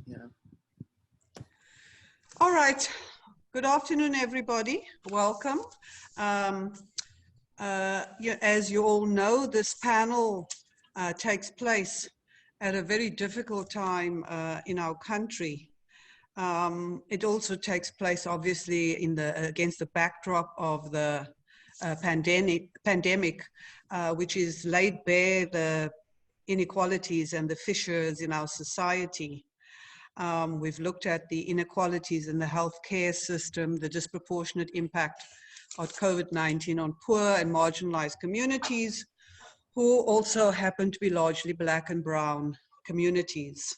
Yeah. All right. Good afternoon, everybody. Welcome. As you all know, this panel takes place at a very difficult time in our country. It also takes place, obviously, against the backdrop of the pandemic, which is laid bare the inequalities and the fissures in our society. We've looked at the inequalities in the healthcare system, the disproportionate impact of COVID-19 on poor and marginalized communities, who also happen to be largely Black and Brown communities.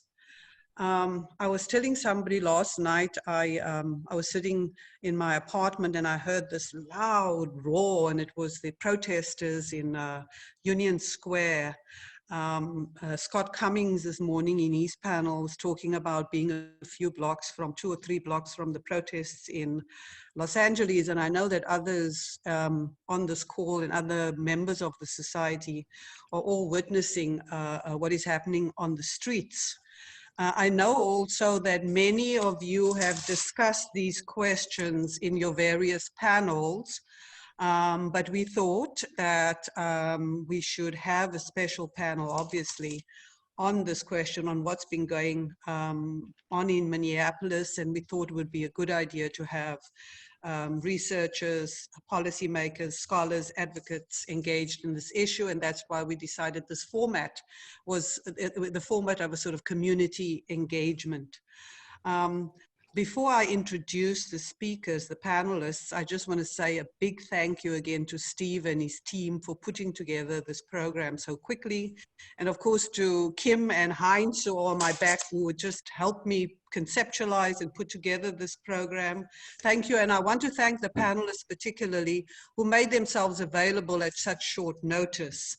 I was telling somebody last night, I was sitting in my apartment and I heard this loud roar, and it was the protesters in Union Square. Scott Cummings this morning in his panel was talking about being a few blocks from 2 or 3 blocks from the protests in Los Angeles. And I know that others on this call and other members of the society are all witnessing what is happening on the streets. I know also that many of you have discussed these questions in your various panels. But we thought that we should have a special panel, obviously, on this question, on what's been going on in Minneapolis, and we thought it would be a good idea to have researchers, policymakers, scholars, advocates engaged in this issue, and that's why we decided this format was the format of a sort of community engagement. Before I introduce the speakers, the panelists, I just want to say a big thank you again to Steve and his team for putting together this program so quickly. And of course to Kim and Heinz, who are on my back, who would just help me conceptualize and put together this program. Thank you. And I want to thank the panelists particularly, who made themselves available at such short notice.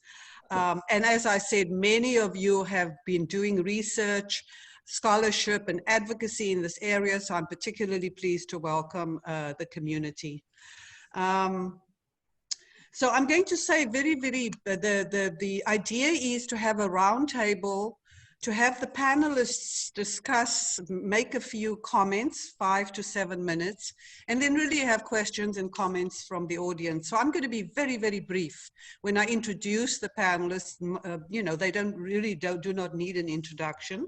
And as I said, many of you have been doing research, scholarship and advocacy in this area, so I'm particularly pleased to welcome the community. So I'm going to say the idea is to have a roundtable, to have the panelists discuss, make a few comments, 5 to 7 minutes, and then really have questions and comments from the audience. So I'm going to be very, very brief. When I introduce the panelists, you know, they do not need an introduction.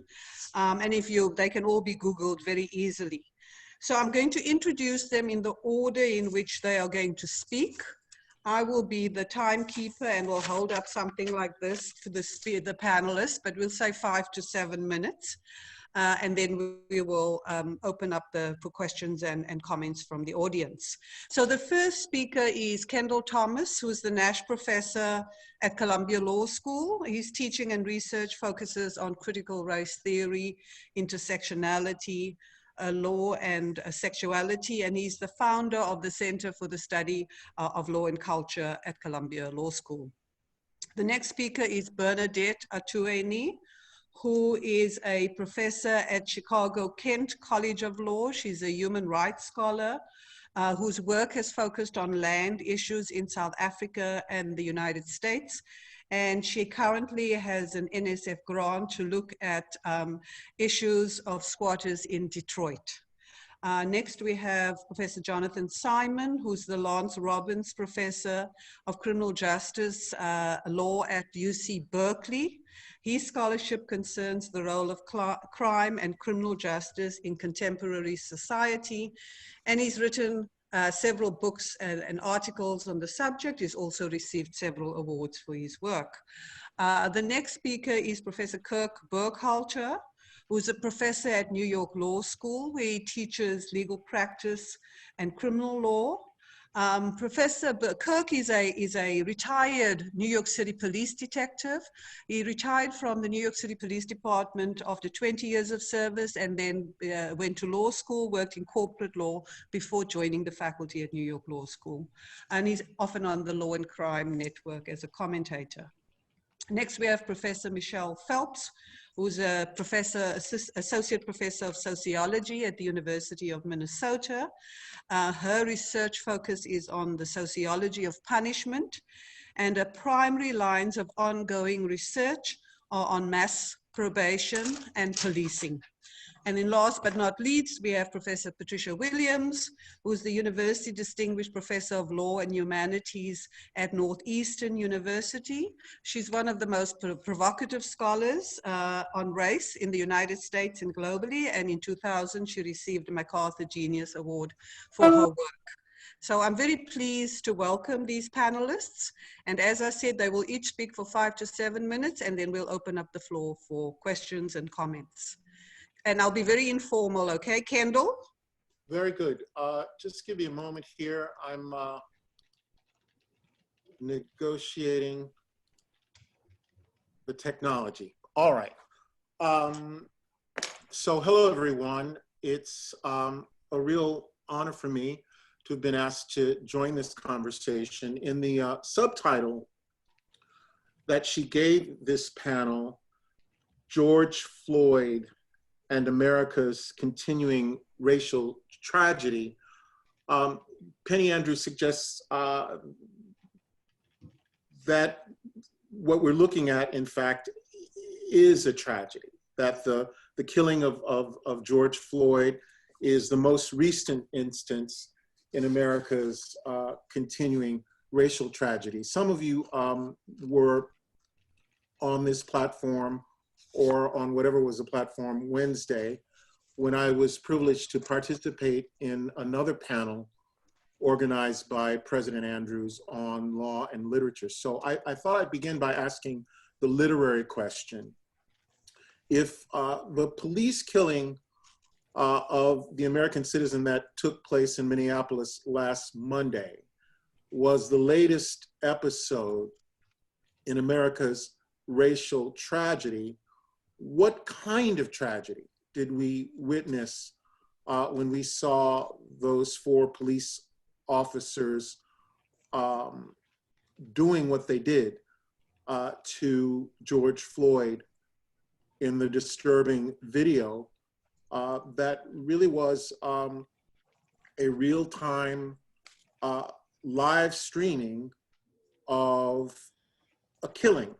And they can all be Googled very easily. So I'm going to introduce them in the order in which they are going to speak. I will be the timekeeper and will hold up something like this for the panelists, but we'll say 5 to 7 minutes. And then we will open up for questions and comments from the audience. So the first speaker is Kendall Thomas, who's the Nash Professor at Columbia Law School. His teaching and research focuses on critical race theory, intersectionality, law and sexuality, and he's the founder of the Center for the Study of Law and Culture at Columbia Law School. The next speaker is Bernadette Atueni, who is a professor at Chicago Kent College of Law. She's a human rights scholar whose work has focused on land issues in South Africa and the United States. And she currently has an NSF grant to look at issues of squatters in Detroit. Next, we have Professor Jonathan Simon, who's the Lance Robbins Professor of Criminal Justice Law at UC Berkeley. His scholarship concerns the role of crime and criminal justice in contemporary society, and he's written several books and articles on the subject. He's also received several awards for his work. The next speaker is Professor Kirk Burkhalter, who's a professor at New York Law School, where he teaches legal practice and criminal law. Professor Kirk is a retired New York City police detective. He retired from the New York City Police Department after 20 years of service, and then went to law school, worked in corporate law before joining the faculty at New York Law School. And he's often on the Law and Crime Network as a commentator. Next, we have Professor Michele Phelps, who's a associate professor of sociology at the University of Minnesota. Her research focus is on the sociology of punishment, and her primary lines of ongoing research are on mass probation and policing. And then last but not least, we have Professor Patricia Williams, who's the University Distinguished Professor of Law and Humanities at Northeastern University. She's one of the most provocative scholars on race in the United States and globally. And in 2000, she received the MacArthur Genius Award for her work. So I'm very pleased to welcome these panelists. And as I said, they will each speak for 5 to 7 minutes, and then we'll open up the floor for questions and comments. And I'll be very informal, okay? Kendall? Very good. Just give me a moment here. I'm negotiating the technology. All right. So hello, everyone. It's a real honor for me to have been asked to join this conversation. In the subtitle that she gave this panel, George Floyd and America's Continuing Racial Tragedy, Penny Andrews suggests that what we're looking at, in fact, is a tragedy, that the killing of George Floyd is the most recent instance in America's continuing racial tragedy. Some of you were on this platform or on whatever was the platform Wednesday, when I was privileged to participate in another panel organized by President Andrews on law and literature. So I thought I'd begin by asking the literary question. If the police killing of the American citizen that took place in Minneapolis last Monday was the latest episode in America's racial tragedy, what kind of tragedy did we witness when we saw those 4 police officers doing what they did to George Floyd in the disturbing video that really was a real-time live streaming of a killing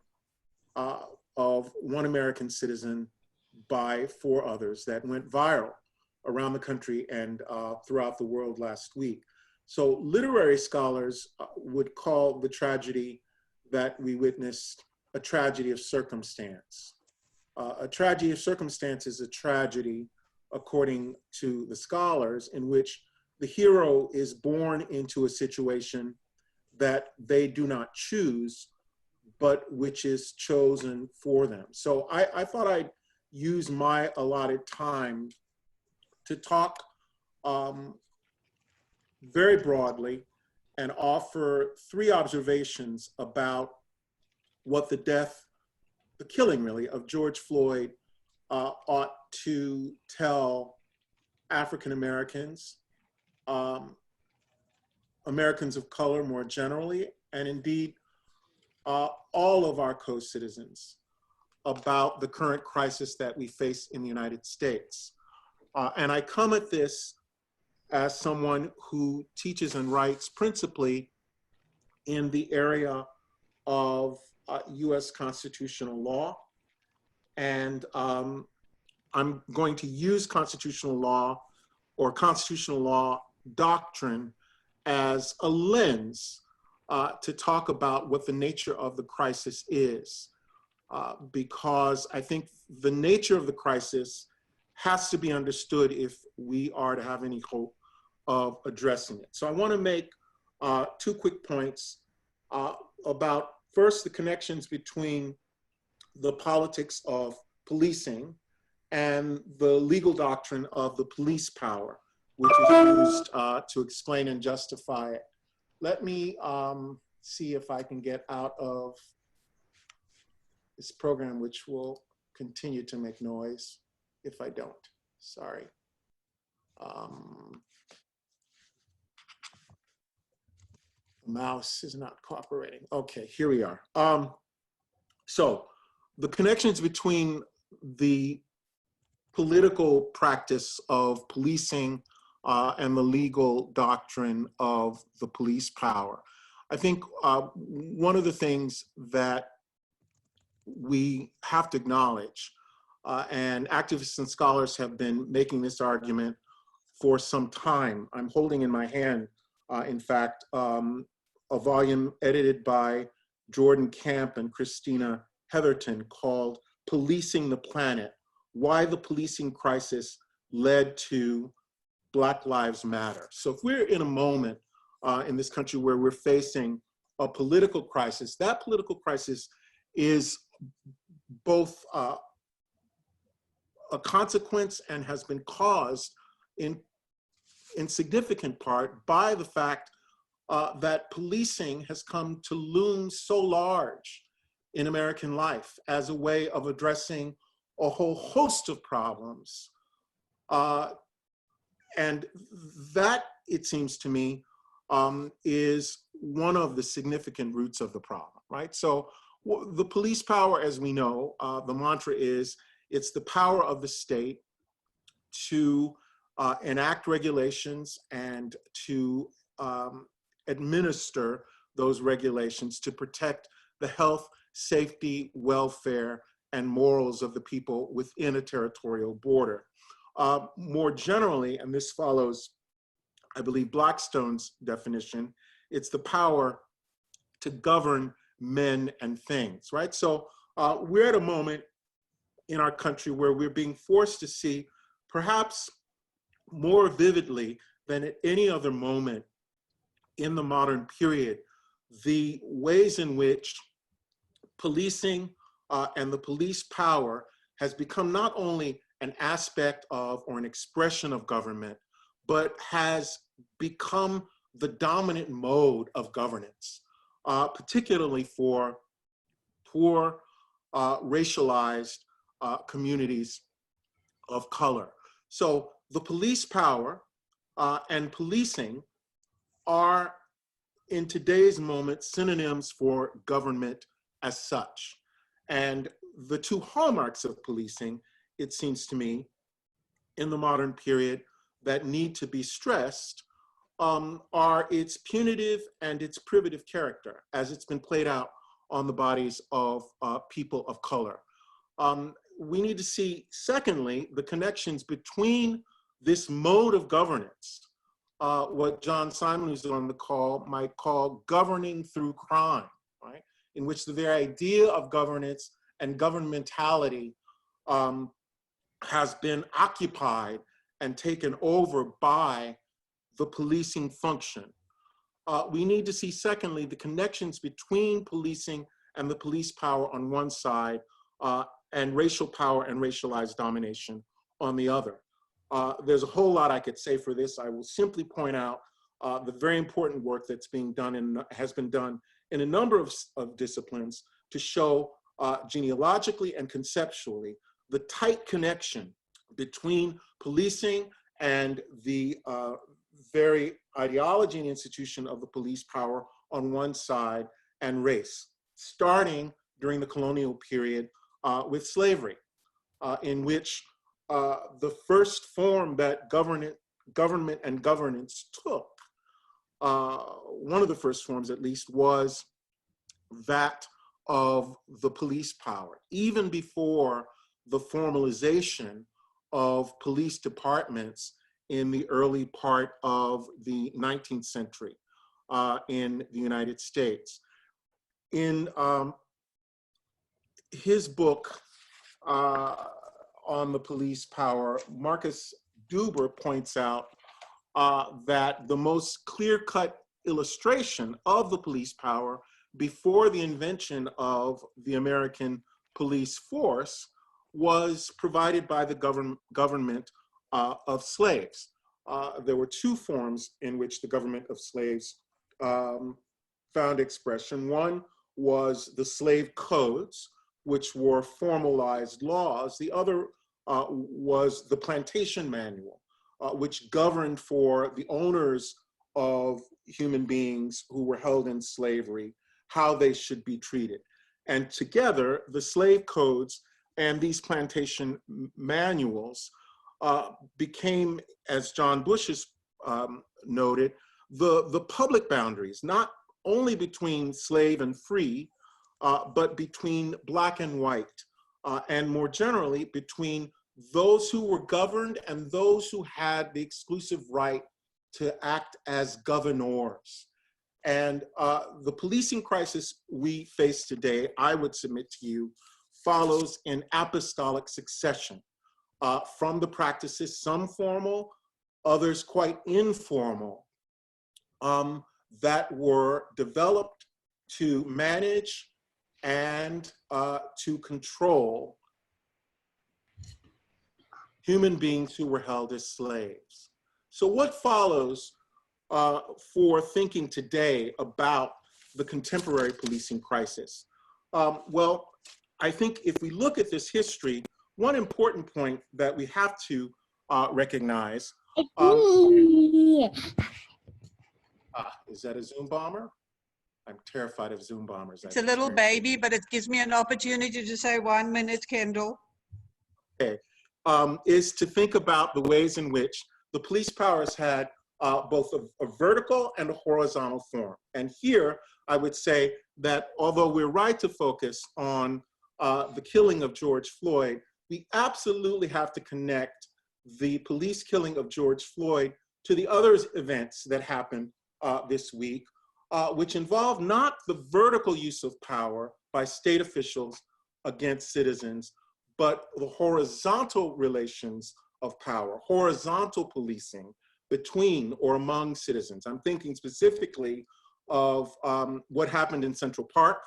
of one American citizen by 4 others that went viral around the country and throughout the world last week. So literary scholars would call the tragedy that we witnessed a tragedy of circumstance. A tragedy of circumstance is a tragedy, according to the scholars, in which the hero is born into a situation that they do not choose, but which is chosen for them. So I thought I'd use my allotted time to talk very broadly and offer 3 observations about what the killing really of George Floyd ought to tell African Americans, Americans of color more generally, and indeed all of our co-citizens about the current crisis that we face in the United States. And I come at this as someone who teaches and writes principally in the area of US constitutional law. And I'm going to use constitutional law or constitutional law doctrine as a lens to talk about what the nature of the crisis is. Because I think the nature of the crisis has to be understood if we are to have any hope of addressing it. So I want to make 2 quick points about, first, the connections between the politics of policing and the legal doctrine of the police power, which is used to explain and justify it. Let me see if I can get out of this program, which will continue to make noise if I don't. Sorry. The mouse is not cooperating. Okay, here we are. So the connections between the political practice of policing and the legal doctrine of the police power. I think one of the things that we have to acknowledge and activists and scholars have been making this argument for some time. I'm holding in my hand, in fact, a volume edited by Jordan Camp and Christina Heatherton called Policing the Planet: Why the Policing Crisis Led to Black Lives Matter. So if we're in a moment in this country where we're facing a political crisis, that political crisis is both a consequence and has been caused in significant part by the fact that policing has come to loom so large in American life as a way of addressing a whole host of problems. And that, it seems to me, is one of the significant roots of the problem, right? So the police power, as we know, the mantra is, it's the power of the state to enact regulations and to administer those regulations to protect the health, safety, welfare, and morals of the people within a territorial border. More generally, and this follows, I believe, Blackstone's definition, it's the power to govern men and things, right? So we're at a moment in our country where we're being forced to see, perhaps more vividly than at any other moment in the modern period, the ways in which policing and the police power has become not only an aspect of or an expression of government, but has become the dominant mode of governance, particularly for poor, racialized communities of color. So the police power and policing are, in today's moment, synonyms for government as such. And the two hallmarks of policing, it seems to me, in the modern period that need to be stressed are its punitive and its privative character, as it's been played out on the bodies of people of color. We need to see, secondly, the connections between this mode of governance, what John Simon, who's on the call, might call governing through crime, right? In which the very idea of governance and governmentality has been occupied and taken over by the policing function. We need to see, secondly, the connections between policing and the police power on one side, and racial power and racialized domination on the other. There's a whole lot I could say for this. I will simply point out the very important work that's being done and has been done in a number of disciplines to show genealogically and conceptually the tight connection between policing and the very ideology and institution of the police power on one side and race, starting during the colonial period with slavery, in which the first form that government and governance took, one of the first forms at least, was that of the police power, even before the formalization of police departments in the early part of the 19th century in the United States. In his book on the police power, Marcus Duber points out that the most clear-cut illustration of the police power before the invention of the American police force was provided by the government of slaves. There were two forms in which the government of slaves found expression. One was the slave codes, which were formalized laws. The other was the plantation manual, which governed for the owners of human beings who were held in slavery, how they should be treated. And together, the slave codes and these plantation manuals became, as John Bush has noted, the public boundaries, not only between slave and free, but between black and white, and more generally between those who were governed and those who had the exclusive right to act as governors. And the policing crisis we face today, I would submit to you, follows in apostolic succession from the practices, some formal, others quite informal, that were developed to manage and to control human beings who were held as slaves. So what follows for thinking today about the contemporary policing crisis? Well, I think if we look at this history, one important point that we have to recognize. Is that a Zoom bomber? I'm terrified of Zoom bombers. It's a little baby, but it gives me an opportunity to say 1 minute, Kendall. Okay, is to think about the ways in which the police powers had both a vertical and a horizontal form. And here, I would say that although we're right to focus on the killing of George Floyd, we absolutely have to connect the police killing of George Floyd to the other events that happened this week, which involve not the vertical use of power by state officials against citizens, but the horizontal relations of power, horizontal policing between or among citizens. I'm thinking specifically of what happened in Central Park,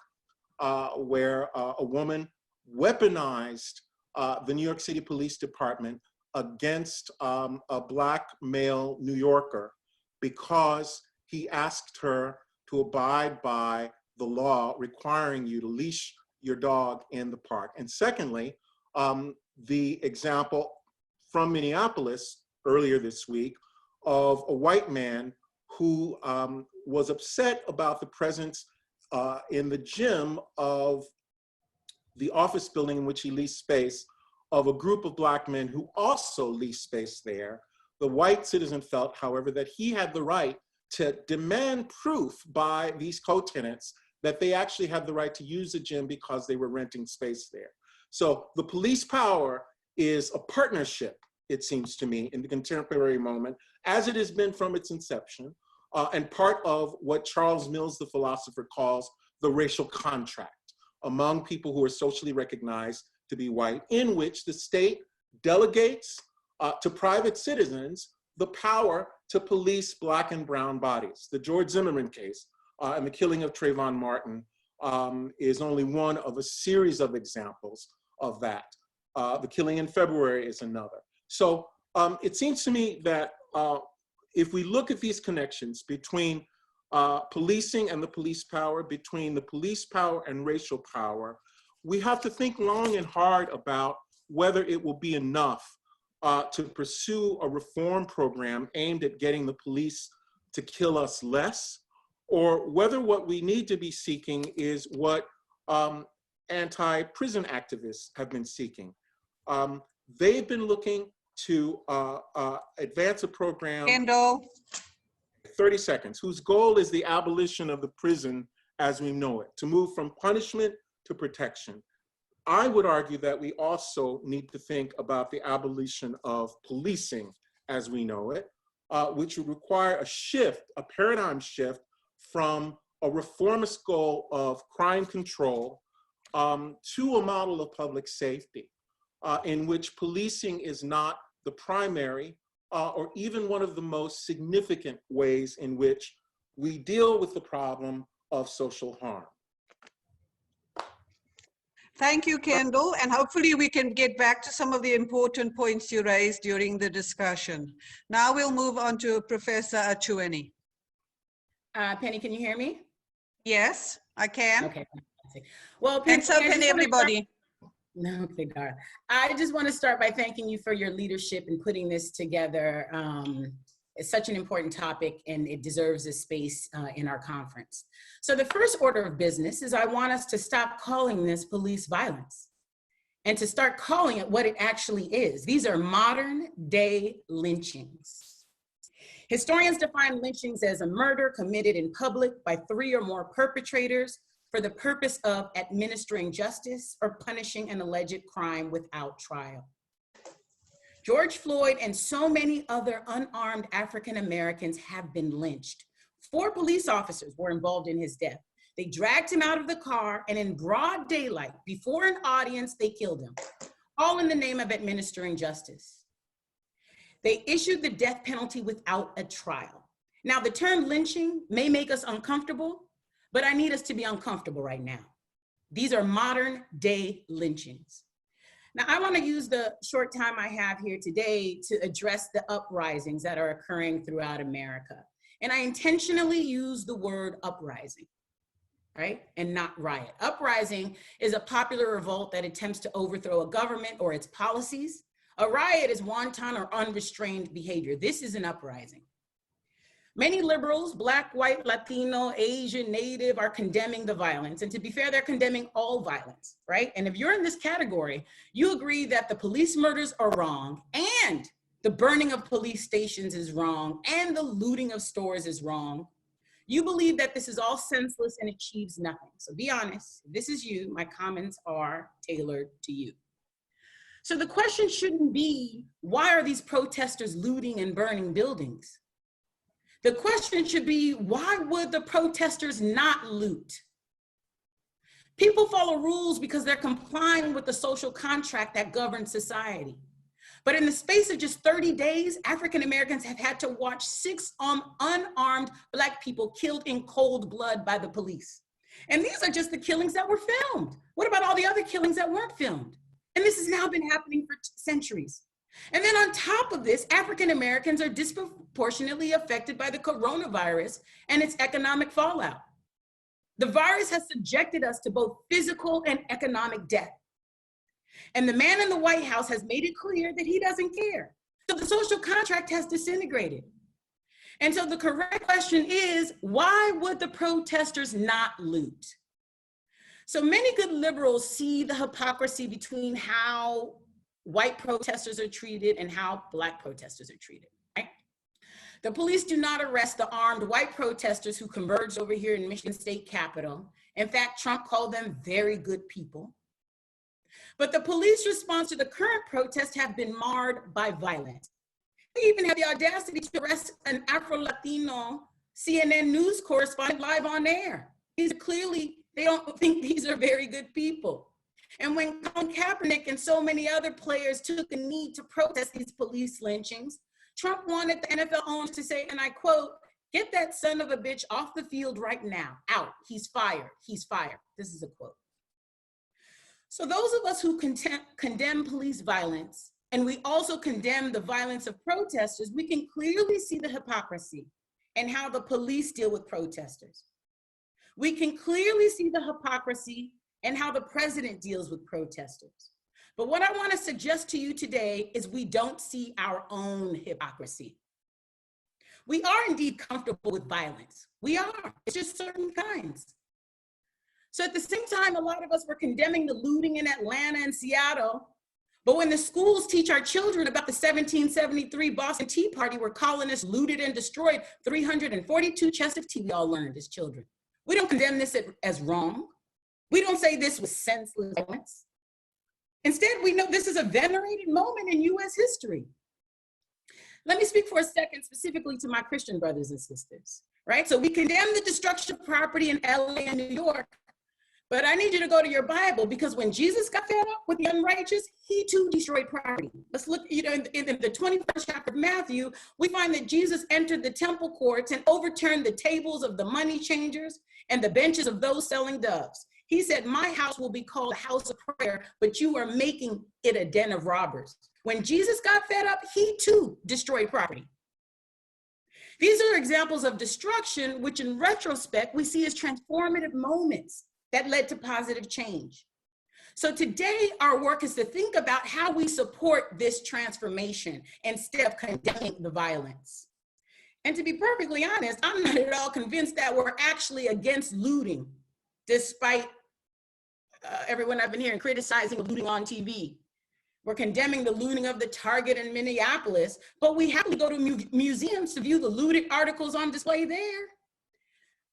where a woman weaponized the New York City Police Department against a Black male New Yorker because he asked her to abide by the law requiring you to leash your dog in the park. And secondly, the example from Minneapolis earlier this week of a white man who was upset about the presence in the gym of the office building in which he leased space of a group of Black men who also leased space there. The white citizen felt, however, that he had the right to demand proof by these co-tenants that they actually had the right to use the gym because they were renting space there. So the police power is a partnership, it seems to me, in the contemporary moment, as it has been from its inception, and part of what Charles Mills, the philosopher, calls the racial contract among people who are socially recognized to be white, in which the state delegates to private citizens the power to police Black and brown bodies. The George Zimmerman case and the killing of Trayvon Martin is only one of a series of examples of that. The killing in February is another. So it seems to me that if we look at these connections between policing and the police power, between the police power and racial power, we have to think long and hard about whether it will be enough to pursue a reform program aimed at getting the police to kill us less, or whether what we need to be seeking is what anti-prison activists have been seeking. They've been looking to advance a program, Kendall. 30 seconds, whose goal is the abolition of the prison as we know it, to move from punishment to protection. I would argue that we also need to think about the abolition of policing as we know it, which would require a shift, a paradigm shift from a reformist goal of crime control to a model of public safety in which policing is not the primary or even one of the most significant ways in which we deal with the problem of social harm. Thank you, Kendall, and hopefully we can get back to some of the important points you raised during the discussion. Now we'll move on to Professor Achueni. Penny, can you hear me? Yes, I can. Okay. Well, Penny, and so can everybody. Okay, darling. I just want to start by thanking you for your leadership in putting this together. It's such an important topic and it deserves a space in our conference. So the first order of business is I want us to stop calling this police violence and to start calling it what it actually is. These are modern day lynchings. Historians define lynchings as a murder committed in public by 3 or more perpetrators for the purpose of administering justice or punishing an alleged crime without trial. George Floyd and so many other unarmed African Americans have been lynched. 4 police officers were involved in his death. They dragged him out of the car, and in broad daylight, before an audience, they killed him, all in the name of administering justice. They issued the death penalty without a trial. Now, the term lynching may make us uncomfortable, but I need us to be uncomfortable right now. These are modern day lynchings. Now, I want to use the short time I have here today to address the uprisings that are occurring throughout America. And I intentionally use the word uprising, right? And not riot. Uprising is a popular revolt that attempts to overthrow a government or its policies. A riot is wanton or unrestrained behavior. This is an uprising. Many liberals, Black, white, Latino, Asian, Native, are condemning the violence. And to be fair, they're condemning all violence, right? And if you're in this category, you agree that the police murders are wrong, and the burning of police stations is wrong, and the looting of stores is wrong. You believe that this is all senseless and achieves nothing. So be honest, if this is you, my comments are tailored to you. So the question shouldn't be, why are these protesters looting and burning buildings? The question should be, why would the protesters not loot? People follow rules because they're complying with the social contract that governs society. But in the space of just 30 days, African Americans have had to watch 6 unarmed Black people killed in cold blood by the police. And these are just the killings that were filmed. What about all the other killings that weren't filmed? And this has now been happening for centuries. And then on top of this, African Americans are disproportionately affected by the coronavirus and its economic fallout. The virus has subjected us to both physical and economic death. And the man in the White House has made it clear that he doesn't care. So the social contract has disintegrated. And so the correct question is, why would the protesters not loot? So many good liberals see the hypocrisy between how white protesters are treated and how Black protesters are treated, right? The police do not arrest the armed white protesters who converged over here in Michigan State Capitol. In fact, Trump called them very good people. But the police response to the current protests have been marred by violence. They even had the audacity to arrest an Afro-Latino CNN news correspondent live on air. These are clearly, they don't think these are very good people. And when Colin Kaepernick and so many other players took a knee to protest these police lynchings, Trump wanted the NFL owners to say, and I quote, "Get that son of a bitch off the field right now, out, he's fired, he's fired." This is a quote. So those of us who condemn police violence, and we also condemn the violence of protesters, we can clearly see the hypocrisy and how the police deal with protesters. We can clearly see the hypocrisy and how the president deals with protesters. But what I want to suggest to you today is we don't see our own hypocrisy. We are indeed comfortable with violence. We are, it's just certain kinds. So at the same time, a lot of us were condemning the looting in Atlanta and Seattle, but when the schools teach our children about the 1773 Boston Tea Party, where colonists looted and destroyed 342 chests of tea, we all learned as children. We don't condemn this as wrong. We don't say this was senseless violence. Instead, we know this is a venerated moment in US history. Let me speak for a second specifically to my Christian brothers and sisters, right? So we condemn the destruction of property in LA and New York, but I need you to go to your Bible, because when Jesus got fed up with the unrighteous, he too destroyed property. Let's look, in the 21st chapter of Matthew, we find that Jesus entered the temple courts and overturned the tables of the money changers and the benches of those selling doves. He said, "My house will be called a house of prayer, but you are making it a den of robbers." When Jesus got fed up, he too destroyed property. These are examples of destruction, which in retrospect, we see as transformative moments that led to positive change. So today, our work is to think about how we support this transformation instead of condemning the violence. And to be perfectly honest, I'm not at all convinced that we're actually against looting, despite everyone I've been hearing criticizing looting on TV. We're condemning the looting of the Target in Minneapolis, but we happily go to museums to view the looted articles on display there.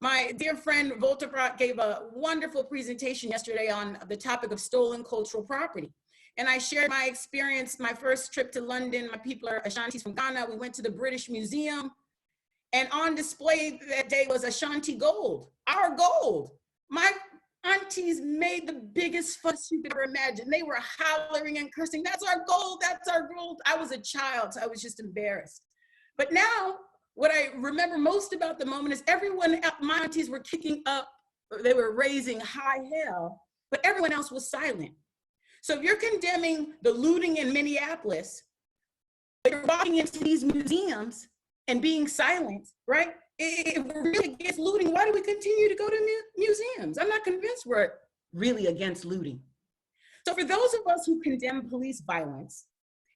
My dear friend Volter gave a wonderful presentation yesterday on the topic of stolen cultural property. And I shared my experience, my first trip to London. My people are Ashantis from Ghana. We went to the British Museum, and on display that day was Ashanti gold, our gold. My aunties made the biggest fuss you could ever imagine. They were hollering and cursing, "That's our gold, that's our gold." I was a child, so I was just embarrassed. But now, what I remember most about the moment is everyone, my aunties were kicking up, they were raising high hell, but everyone else was silent. So if you're condemning the looting in Minneapolis, but you're walking into these museums and being silent, right? If we're really against looting, why do we continue to go to museums? I'm not convinced we're really against looting. So for those of us who condemn police violence,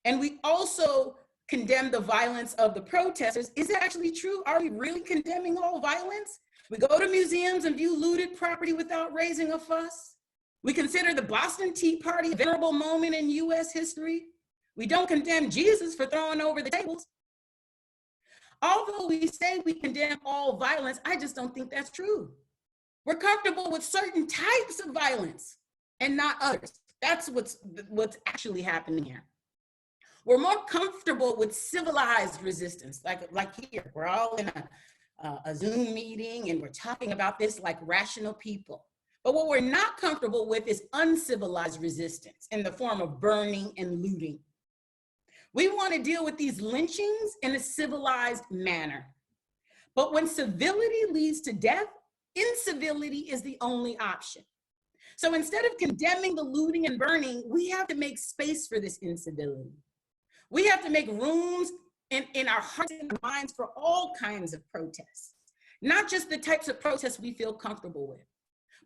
and we also condemn the violence of the protesters, is it actually true? Are we really condemning all violence? We go to museums and view looted property without raising a fuss. We consider the Boston Tea Party a venerable moment in US history. We don't condemn Jesus for throwing over the tables. Although we say we condemn all violence, I just don't think that's true. We're comfortable with certain types of violence and not others. That's what's actually happening here. We're more comfortable with civilized resistance, like here. We're all in a Zoom meeting and we're talking about this like rational people. But what we're not comfortable with is uncivilized resistance in the form of burning and looting. We want to deal with these lynchings in a civilized manner. But when civility leads to death, incivility is the only option. So instead of condemning the looting and burning, we have to make space for this incivility. We have to make rooms in our hearts and our minds for all kinds of protests, not just the types of protests we feel comfortable with,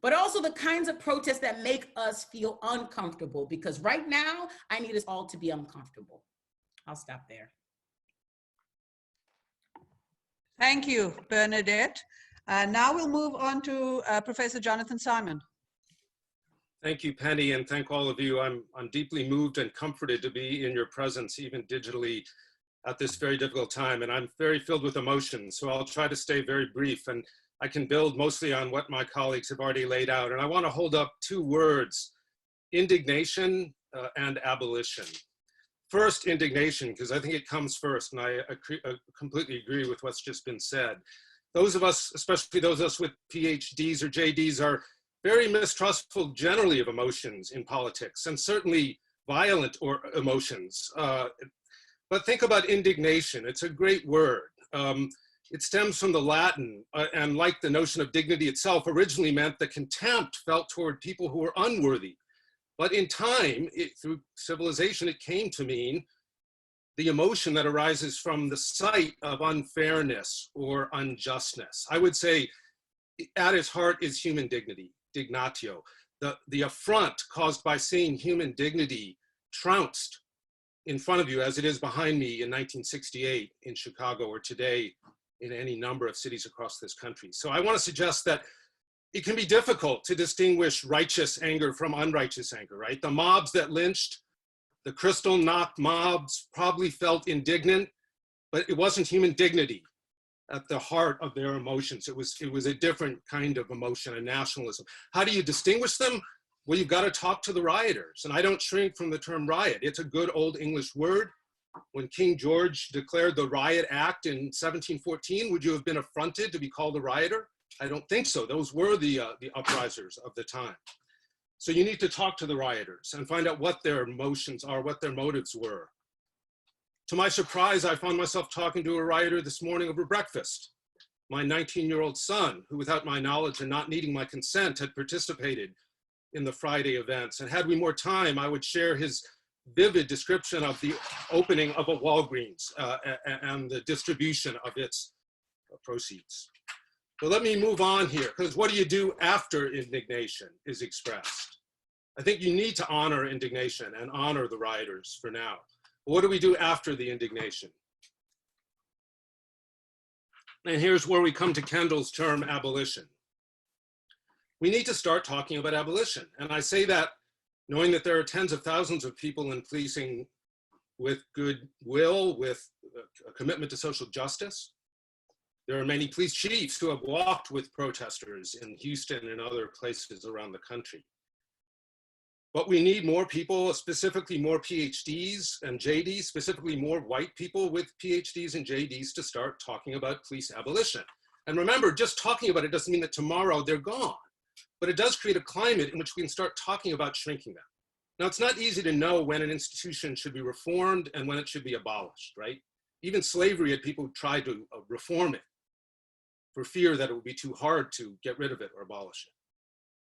but also the kinds of protests that make us feel uncomfortable, because right now, I need us all to be uncomfortable. I'll stop there. Thank you, Bernadette. Now we'll move on to Professor Jonathan Simon. Thank you, Penny, and thank all of you. I'm deeply moved and comforted to be in your presence, even digitally, at this very difficult time. And I'm very filled with emotion, so I'll try to stay very brief. And I can build mostly on what my colleagues have already laid out. And I want to hold up two words: indignation and abolition. First, indignation, because I think it comes first, and I completely agree with what's just been said. Those of us, especially those of us with PhDs or JDs, are very mistrustful generally of emotions in politics, and certainly violent or emotions. But think about indignation. It's a great word. It stems from the Latin, and like the notion of dignity itself, originally meant the contempt felt toward people who were unworthy. But in time, through civilization, it came to mean the emotion that arises from the sight of unfairness or unjustness. I would say at its heart is human dignity, dignatio, the affront caused by seeing human dignity trounced in front of you, as it is behind me in 1968 in Chicago, or today in any number of cities across this country. So I want to suggest that it can be difficult to distinguish righteous anger from unrighteous anger, right? The mobs that lynched, the Kristallnacht mobs, probably felt indignant, but it wasn't human dignity at the heart of their emotions. It was a different kind of emotion, a nationalism. How do you distinguish them? Well, you've got to talk to the rioters. And I don't shrink from the term riot. It's a good old English word. When King George declared the Riot Act in 1714, would you have been affronted to be called a rioter? I don't think so. Those were the uprisers of the time. So you need to talk to the rioters and find out what their emotions are, what their motives were. To my surprise, I found myself talking to a rioter this morning over breakfast. My 19-year-old son, who without my knowledge and not needing my consent had participated in the Friday events. And had we more time, I would share his vivid description of the opening of a Walgreens and the distribution of its proceeds. But let me move on here, because what do you do after indignation is expressed? I think you need to honor indignation and honor the rioters for now. But what do we do after the indignation? And here's where we come to Kendall's term abolition. We need to start talking about abolition. And I say that knowing that there are tens of thousands of people in policing with goodwill, with a commitment to social justice. There are many police chiefs who have walked with protesters in Houston and other places around the country. But we need more people, specifically more PhDs and JDs, specifically more white people with PhDs and JDs to start talking about police abolition. And remember, just talking about it doesn't mean that tomorrow they're gone, but it does create a climate in which we can start talking about shrinking them. Now, it's not easy to know when an institution should be reformed and when it should be abolished, right? Even slavery had people who tried to reform it for fear that it would be too hard to get rid of it or abolish it.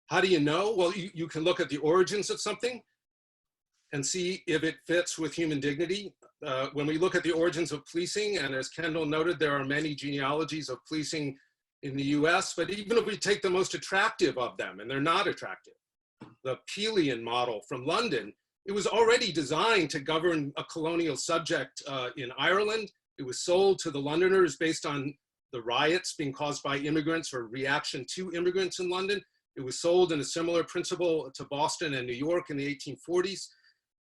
How do you know? Well, you can look at the origins of something and see if it fits with human dignity. When we look at the origins of policing, and as Kendall noted, there are many genealogies of policing in the US, but even if we take the most attractive of them, and they're not attractive, the Pelian model from London, it was already designed to govern a colonial subject in Ireland. It was sold to the Londoners based on the riots being caused by immigrants or reaction to immigrants in London. It was sold in a similar principle to Boston and New York in the 1840s.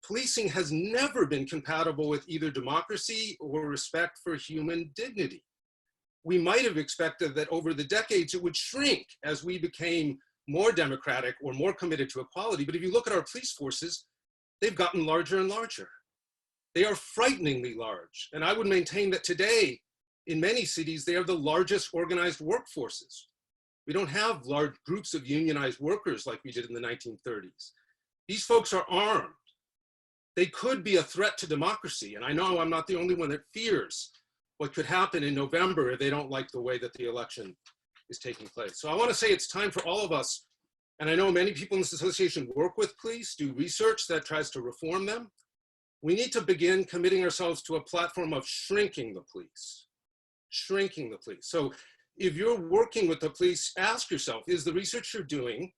Policing has never been compatible with either democracy or respect for human dignity. We might have expected that over the decades it would shrink as we became more democratic or more committed to equality. But if you look at our police forces, they've gotten larger and larger. They are frighteningly large. And I would maintain that today, in many cities, they are the largest organized workforces. We don't have large groups of unionized workers like we did in the 1930s. These folks are armed. They could be a threat to democracy. And I know I'm not the only one that fears what could happen in November if they don't like the way that the election is taking place. So I want to say it's time for all of us, and I know many people in this association work with police, do research that tries to reform them. We need to begin committing ourselves to a platform of shrinking the police. Shrinking the police. So if you're working with the police, ask yourself, is the research you're doing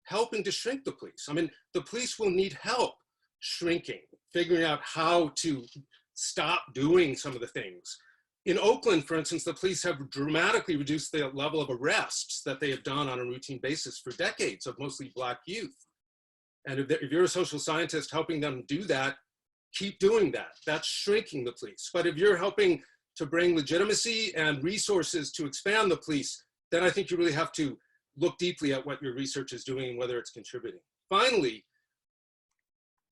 helping to shrink the police? I mean, the police will need help shrinking, figuring out how to stop doing some of the things. In Oakland, for instance, the police have dramatically reduced the level of arrests that they have done on a routine basis for decades of mostly Black youth. And if you're a social scientist helping them do that, keep doing that. That's shrinking the police. But if you're helping to bring legitimacy and resources to expand the police, then I think you really have to look deeply at what your research is doing and whether it's contributing. Finally,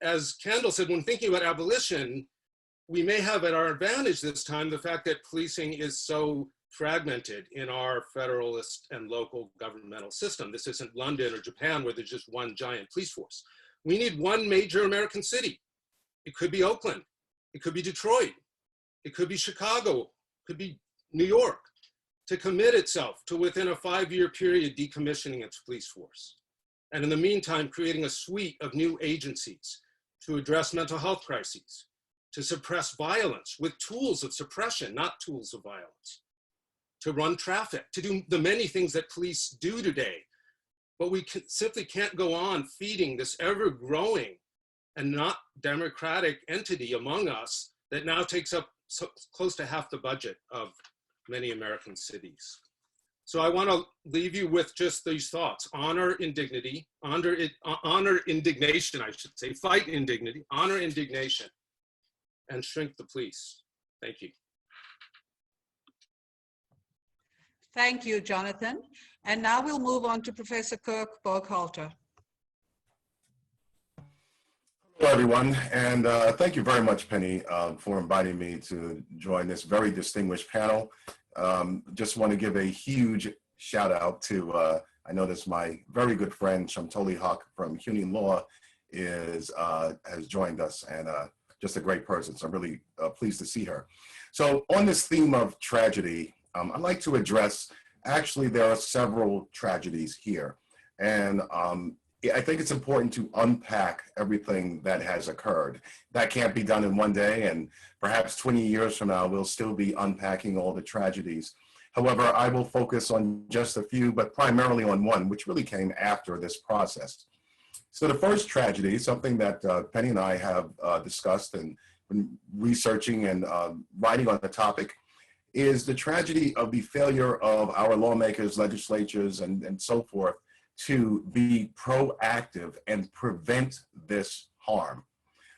as Kendall said, when thinking about abolition, we may have at our advantage this time the fact that policing is so fragmented in our federalist and local governmental system. This isn't London or Japan where there's just one giant police force. We need one major American city. It could be Oakland, it could be Detroit, it could be Chicago, it could be New York, to commit itself to within a 5-year period decommissioning its police force. And in the meantime, creating a suite of new agencies to address mental health crises, to suppress violence with tools of suppression, not tools of violence, to run traffic, to do the many things that police do today. But we simply can't go on feeding this ever-growing and not democratic entity among us that now takes up close to half the budget of many American cities. So I want to leave you with just these thoughts: honor indignity, honor indignation, I should say, fight indignity, honor indignation, and shrink the police. Thank you. Thank you, Jonathan. And now we'll move on to Professor Kirk Burkhalter. Hello, everyone, and thank you very much, Penny, for inviting me to join this very distinguished panel. Just want to give a huge shout out to, I noticed my very good friend, Shamtoli Haq from CUNY Law has joined us, and just a great person, so I'm really pleased to see her. So on this theme of tragedy, I'd like to address, actually there are several tragedies here, and I think it's important to unpack everything that has occurred. That can't be done in one day, and perhaps 20 years from now, we'll still be unpacking all the tragedies. However, I will focus on just a few, but primarily on one, which really came after this process. So the first tragedy, something that Penny and I have discussed and been researching and writing on the topic, is the tragedy of the failure of our lawmakers, legislatures, and so forth to be proactive and prevent this harm.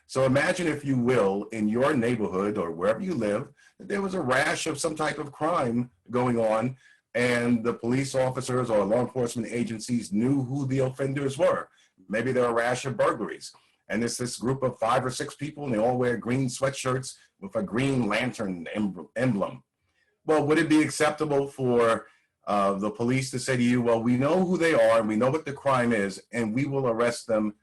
So imagine, if you will, in your neighborhood or wherever you live, that there was a rash of some type of crime going on, and the police officers or law enforcement agencies knew who the offenders were. Maybe there are a rash of burglaries, and it's this group of 5 or 6 people, and they all wear green sweatshirts with a green lantern emblem. Well, would it be acceptable for the police to say to you, well, we know who they are and we know what the crime is, and we will arrest them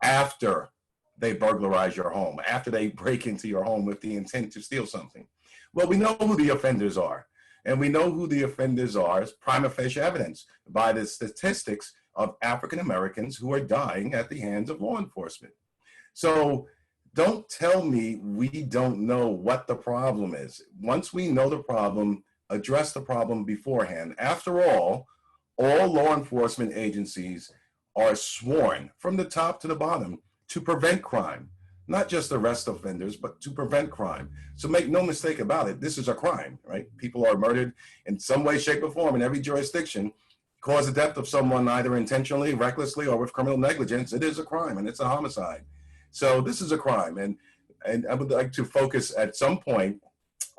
after they burglarize your home, after they break into your home with the intent to steal something? Well, we know who the offenders are, and we know who the offenders are as prima facie evidence by the statistics of African Americans who are dying at the hands of law enforcement. So don't tell me we don't know what the problem is. Once we know the problem, address the problem beforehand. After all law enforcement agencies are sworn from the top to the bottom to prevent crime, not just arrest offenders, but to prevent crime. So make no mistake about it, this is a crime, right? People are murdered in some way, shape, or form in every jurisdiction. Cause the death of someone either intentionally, recklessly, or with criminal negligence, it is a crime, and it's a homicide. So this is a crime, and I would like to focus at some point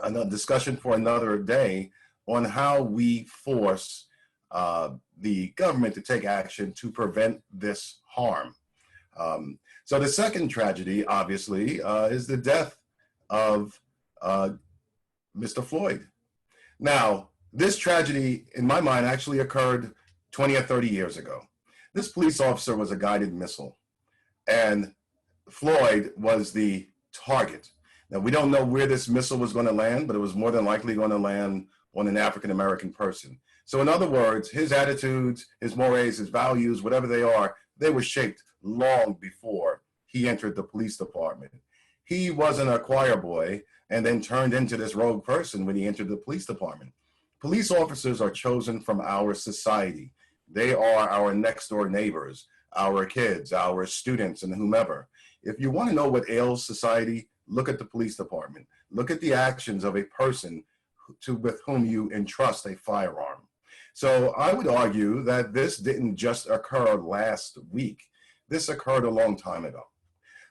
on a discussion for another day on how we force the government to take action to prevent this harm. So the second tragedy, obviously, is the death of Mr. Floyd. Now, this tragedy, in my mind, actually occurred 20 or 30 years ago. This police officer was a guided missile, and Floyd was the target. Now, we don't know where this missile was going to land, but it was more than likely going to land on an African-American person. So in other words, his attitudes, his mores, his values, whatever they are, they were shaped long before he entered the police department. He wasn't a choir boy and then turned into this rogue person when he entered the police department. Police officers are chosen from our society. They are our next door neighbors, our kids, our students, and whomever. If you want to know what ails society, look at the police department. Look at the actions of a person with whom you entrust a firearm. So I would argue that this didn't just occur last week. This occurred a long time ago.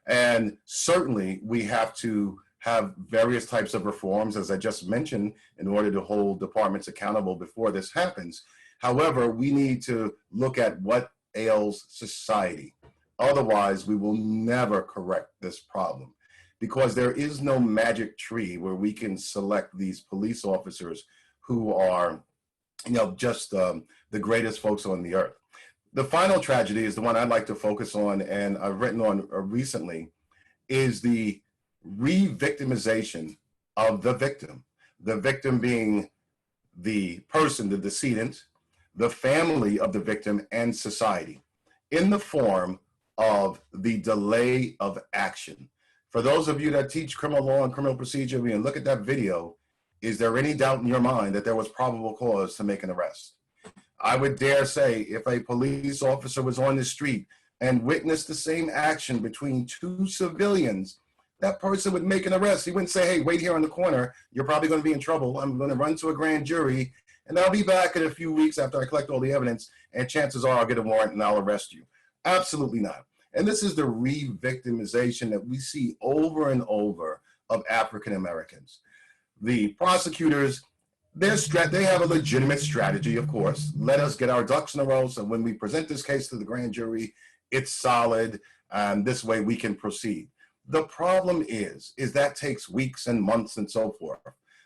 And certainly we have to have various types of reforms, as I just mentioned, in order to hold departments accountable before this happens. However, we need to look at what ails society. Otherwise, we will never correct this problem, because there is no magic tree where we can select these police officers who are, just the greatest folks on the earth. The final tragedy is the one I'd like to focus on, and I've written on recently, is the re-victimization of the victim being the person, the decedent, the family of the victim, and society, in the form of the delay of action. For those of you that teach criminal law and criminal procedure, we can look at that video. Is there any doubt in your mind that there was probable cause to make an arrest? I would dare say, if a police officer was on the street and witnessed the same action between 2 civilians, that person would make an arrest. He wouldn't say, hey, wait here on the corner. You're probably going to be in trouble. I'm going to run to a grand jury, and I'll be back in a few weeks after I collect all the evidence, and chances are I'll get a warrant and I'll arrest you. Absolutely not. And this is the re-victimization that we see over and over of African Americans. The prosecutors, they have a legitimate strategy, of course. Let us get our ducks in a row, so when we present this case to the grand jury, it's solid, and this way we can proceed. The problem is that takes weeks and months and so forth.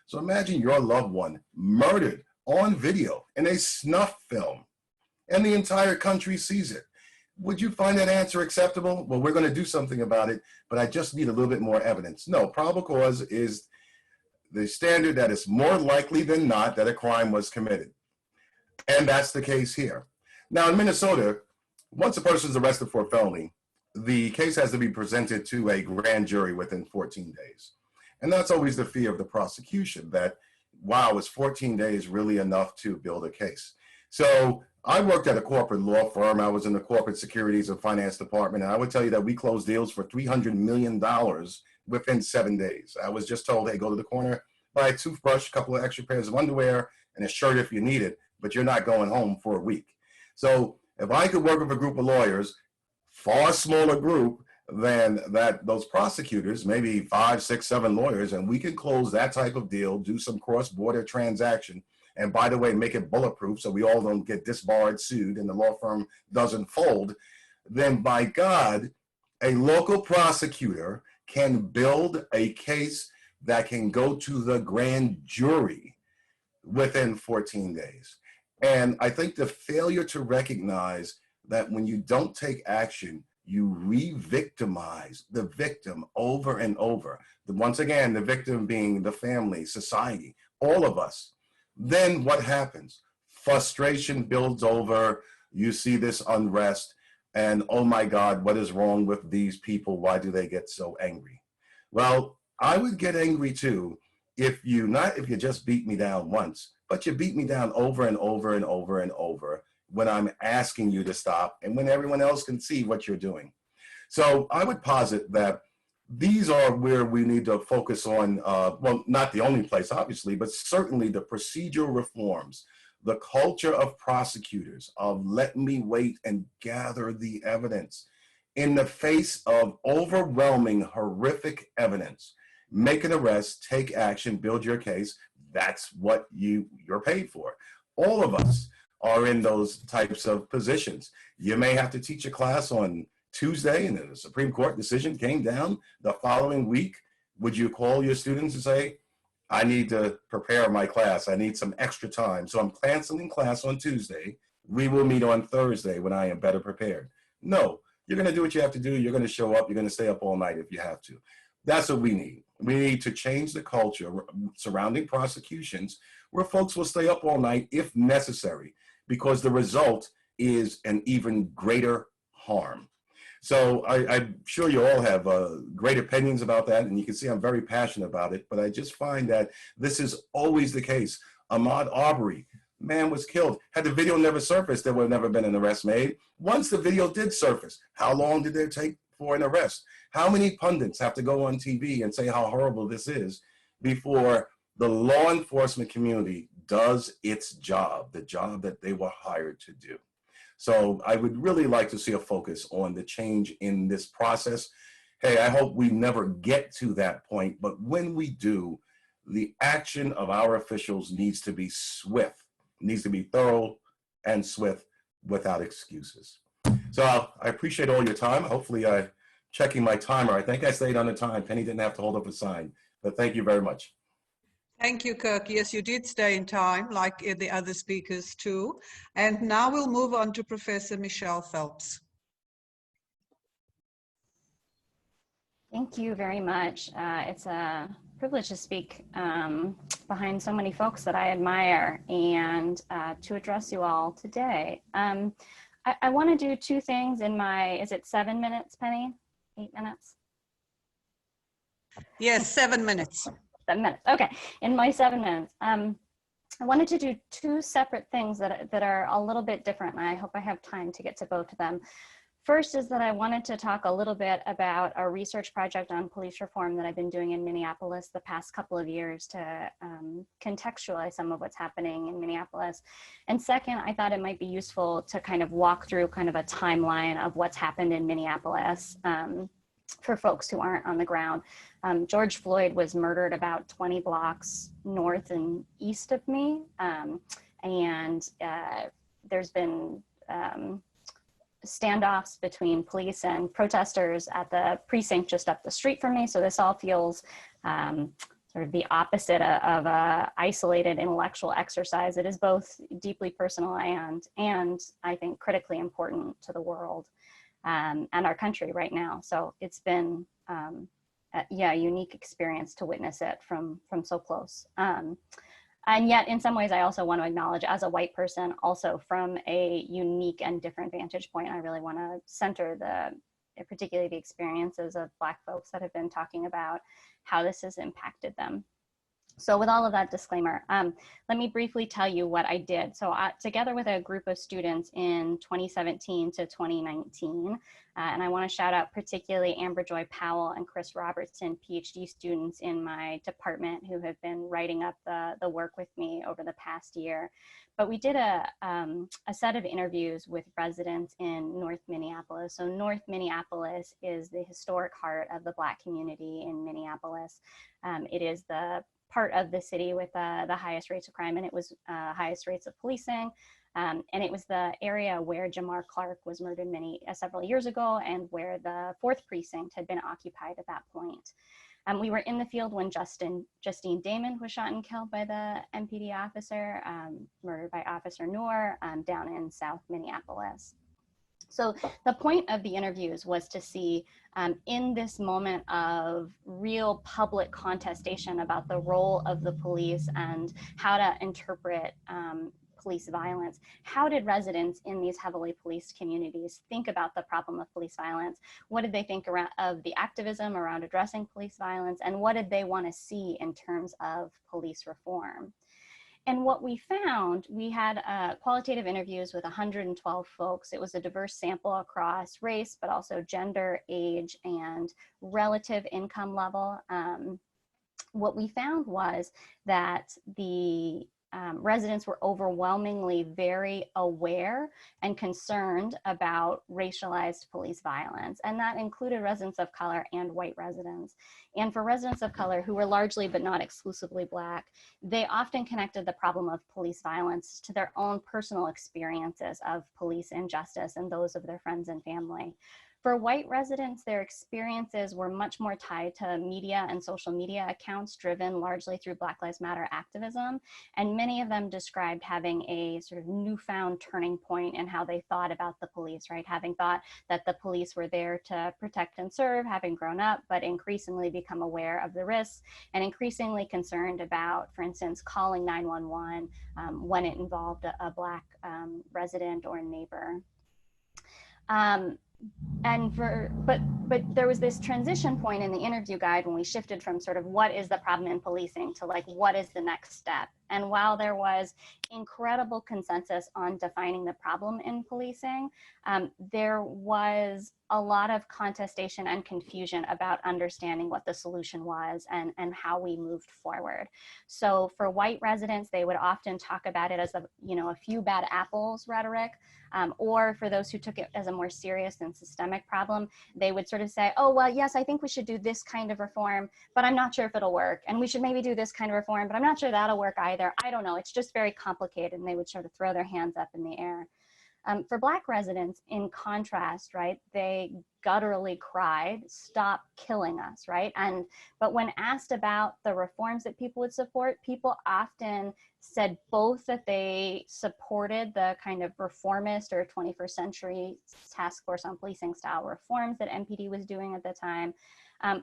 So imagine your loved one murdered on video in a snuff film, and the entire country sees it. Would you find that answer acceptable? Well, we're going to do something about it, but I just need a little bit more evidence. No, probable cause is the standard that it's more likely than not that a crime was committed. And that's the case here. Now in Minnesota, once a person is arrested for a felony, the case has to be presented to a grand jury within 14 days. And that's always the fear of the prosecution, that, wow, is 14 days really enough to build a case? So I worked at a corporate law firm. I was in the corporate securities and finance department, and I would tell you that we closed deals for $300 million within 7 days. I was just told, hey, go to the corner, buy a toothbrush, a couple of extra pairs of underwear, and a shirt if you need it, but you're not going home for a week. So if I could work with a group of lawyers, far smaller group, than that those prosecutors, maybe 5, 6, 7 lawyers, and we can close that type of deal, do some cross-border transaction, and by the way, make it bulletproof so we all don't get disbarred, sued, and the law firm doesn't fold, then by God, a local prosecutor can build a case that can go to the grand jury within 14 days. And I think the failure to recognize that when you don't take action, you re-victimize the victim over and over. Once again, the victim being the family, society, all of us. Then what happens? Frustration builds over. You see this unrest. And oh my God, what is wrong with these people? Why do they get so angry? Well, I would get angry too if you just beat me down once, but you beat me down over and over and over and over when I'm asking you to stop and when everyone else can see what you're doing. So I would posit that these are where we need to focus on, well, not the only place, obviously, but certainly the procedural reforms, the culture of prosecutors, of let me wait and gather the evidence. In the face of overwhelming, horrific evidence, make an arrest, take action, build your case. That's what you're paid for. All of us are in those types of positions. You may have to teach a class on Tuesday and the Supreme Court decision came down the following week. Would you call your students and say, I need to prepare my class. I need some extra time. So I'm canceling class on Tuesday. We will meet on Thursday when I am better prepared. No, you're going to do what you have to do. You're going to show up. You're going to stay up all night if you have to. That's what we need. We need to change the culture surrounding prosecutions where folks will stay up all night if necessary, because the result is an even greater harm. So I'm sure you all have great opinions about that, and you can see I'm very passionate about it, but I just find that this is always the case. Ahmaud Arbery, man was killed. Had the video never surfaced, there would have never been an arrest made. Once the video did surface, how long did it take for an arrest? How many pundits have to go on TV and say how horrible this is before the law enforcement community does its job, the job that they were hired to do? So I would really like to see a focus on the change in this process. Hey, I hope we never get to that point, but when we do, the action of our officials needs to be swift, needs to be thorough and swift without excuses. So I appreciate all your time. Hopefully checking my timer. I think I stayed on the time. Penny didn't have to hold up a sign, but thank you very much. Thank you, Kirk. Yes, you did stay in time, like the other speakers too. And now we'll move on to Professor Michele Phelps. Thank you very much. It's a privilege to speak behind so many folks that I admire and to address you all today. I want to do two things in my, is it 7 minutes, Penny? 8 minutes? Yes, 7 minutes. 7 minutes. Okay, in my 7 minutes, I wanted to do two separate things that are a little bit different, and I hope I have time to get to both of them. First is that I wanted to talk a little bit about a research project on police reform that I've been doing in Minneapolis the past couple of years to contextualize some of what's happening in Minneapolis. And second, I thought it might be useful to kind of walk through kind of a timeline of what's happened in Minneapolis for folks who aren't on the ground. George Floyd was murdered about 20 blocks north and east of me. And there's been standoffs between police and protesters at the precinct just up the street from me. So this all feels sort of the opposite of a isolated intellectual exercise. It is both deeply personal and I think critically important to the world and our country right now. So it's been a unique experience to witness it from so close. And yet, in some ways, I also want to acknowledge, as a white person, also from a unique and different vantage point, I really want to center particularly the experiences of Black folks that have been talking about how this has impacted them. So with all of that disclaimer, let me briefly tell you what I did. So together with a group of students in 2017 to 2019, and I want to shout out particularly Amber Joy Powell and Chris Robertson, PhD students in my department who have been writing up the work with me over the past year. But we did a set of interviews with residents in North Minneapolis. So North Minneapolis is the historic heart of the Black community in Minneapolis. It is the part of the city with the highest rates of crime, and it was highest rates of policing. And it was the area where Jamar Clark was murdered several years ago, and where the 4th precinct had been occupied at that point. We were in the field when Justine Damon was shot and killed by the MPD officer, murdered by Officer Noor, down in South Minneapolis. So the point of the interviews was to see in this moment of real public contestation about the role of the police and how to interpret police violence, how did residents in these heavily policed communities think about the problem of police violence? What did they think of the activism around addressing police violence? And what did they want to see in terms of police reform? And what we found, we had qualitative interviews with 112 folks. It was a diverse sample across race, but also gender, age, and relative income level. What we found was that the residents were overwhelmingly very aware and concerned about racialized police violence. And that included residents of color and white residents. And for residents of color who were largely but not exclusively Black, they often connected the problem of police violence to their own personal experiences of police injustice and those of their friends and family. For white residents, their experiences were much more tied to media and social media accounts driven largely through Black Lives Matter activism. And many of them described having a sort of newfound turning point in how they thought about the police, right? Having thought that the police were there to protect and serve, having grown up, but increasingly become aware of the risks and increasingly concerned about, for instance, calling 911 when it involved a Black resident or neighbor. But there was this transition point in the interview guide when we shifted from sort of what is the problem in policing to like what is the next step. And while there was incredible consensus on defining the problem in policing, there was a lot of contestation and confusion about understanding what the solution was and how we moved forward. So for white residents, they would often talk about it as a few bad apples rhetoric, or for those who took it as a more serious and systemic problem, they would sort of say, oh, well, yes, I think we should do this kind of reform, but I'm not sure if it'll work. And we should maybe do this kind of reform, but I'm not sure that'll work either. I don't know, it's just very complicated. And they would sort of throw their hands up in the air. For Black residents, in contrast, right, they gutturally cried, stop killing us, right? But when asked about the reforms that people would support, people often said both that they supported the kind of reformist or 21st century task force on policing style reforms that MPD was doing at the time,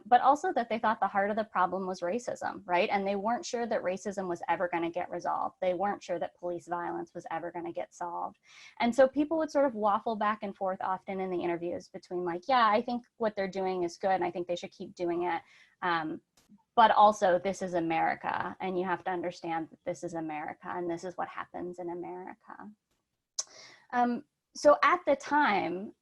but also that they thought the heart of the problem was racism, right? And they weren't sure that racism was ever going to get resolved. They weren't sure that police violence was ever going to get solved. And so people would sort of waffle back and forth often in the interviews between like, yeah, I think what they're doing is good and I think they should keep doing it. But also this is America and you have to understand that this is America and this is what happens in America. So at the time,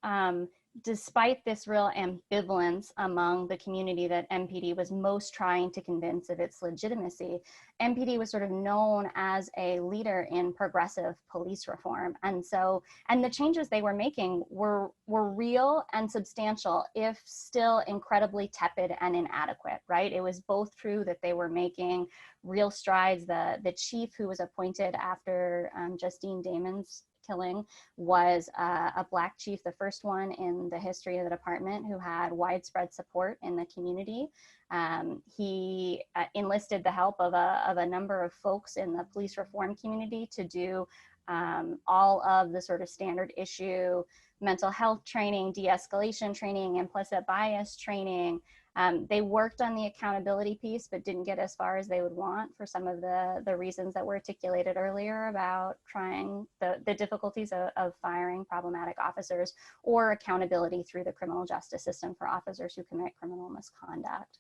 despite this real ambivalence among the community that MPD was most trying to convince of its legitimacy, MPD was sort of known as a leader in progressive police reform. And the changes they were making were real and substantial, if still incredibly tepid and inadequate, right? It was both true that they were making real strides. The chief who was appointed after Justine Damon's killing was a Black chief, the first one in the history of the department who had widespread support in the community. He enlisted the help of a number of folks in the police reform community to do all of the sort of standard issue mental health training, de-escalation training, implicit bias training. They worked on the accountability piece, but didn't get as far as they would want for some of the reasons that were articulated earlier about trying the difficulties of firing problematic officers or accountability through the criminal justice system for officers who commit criminal misconduct.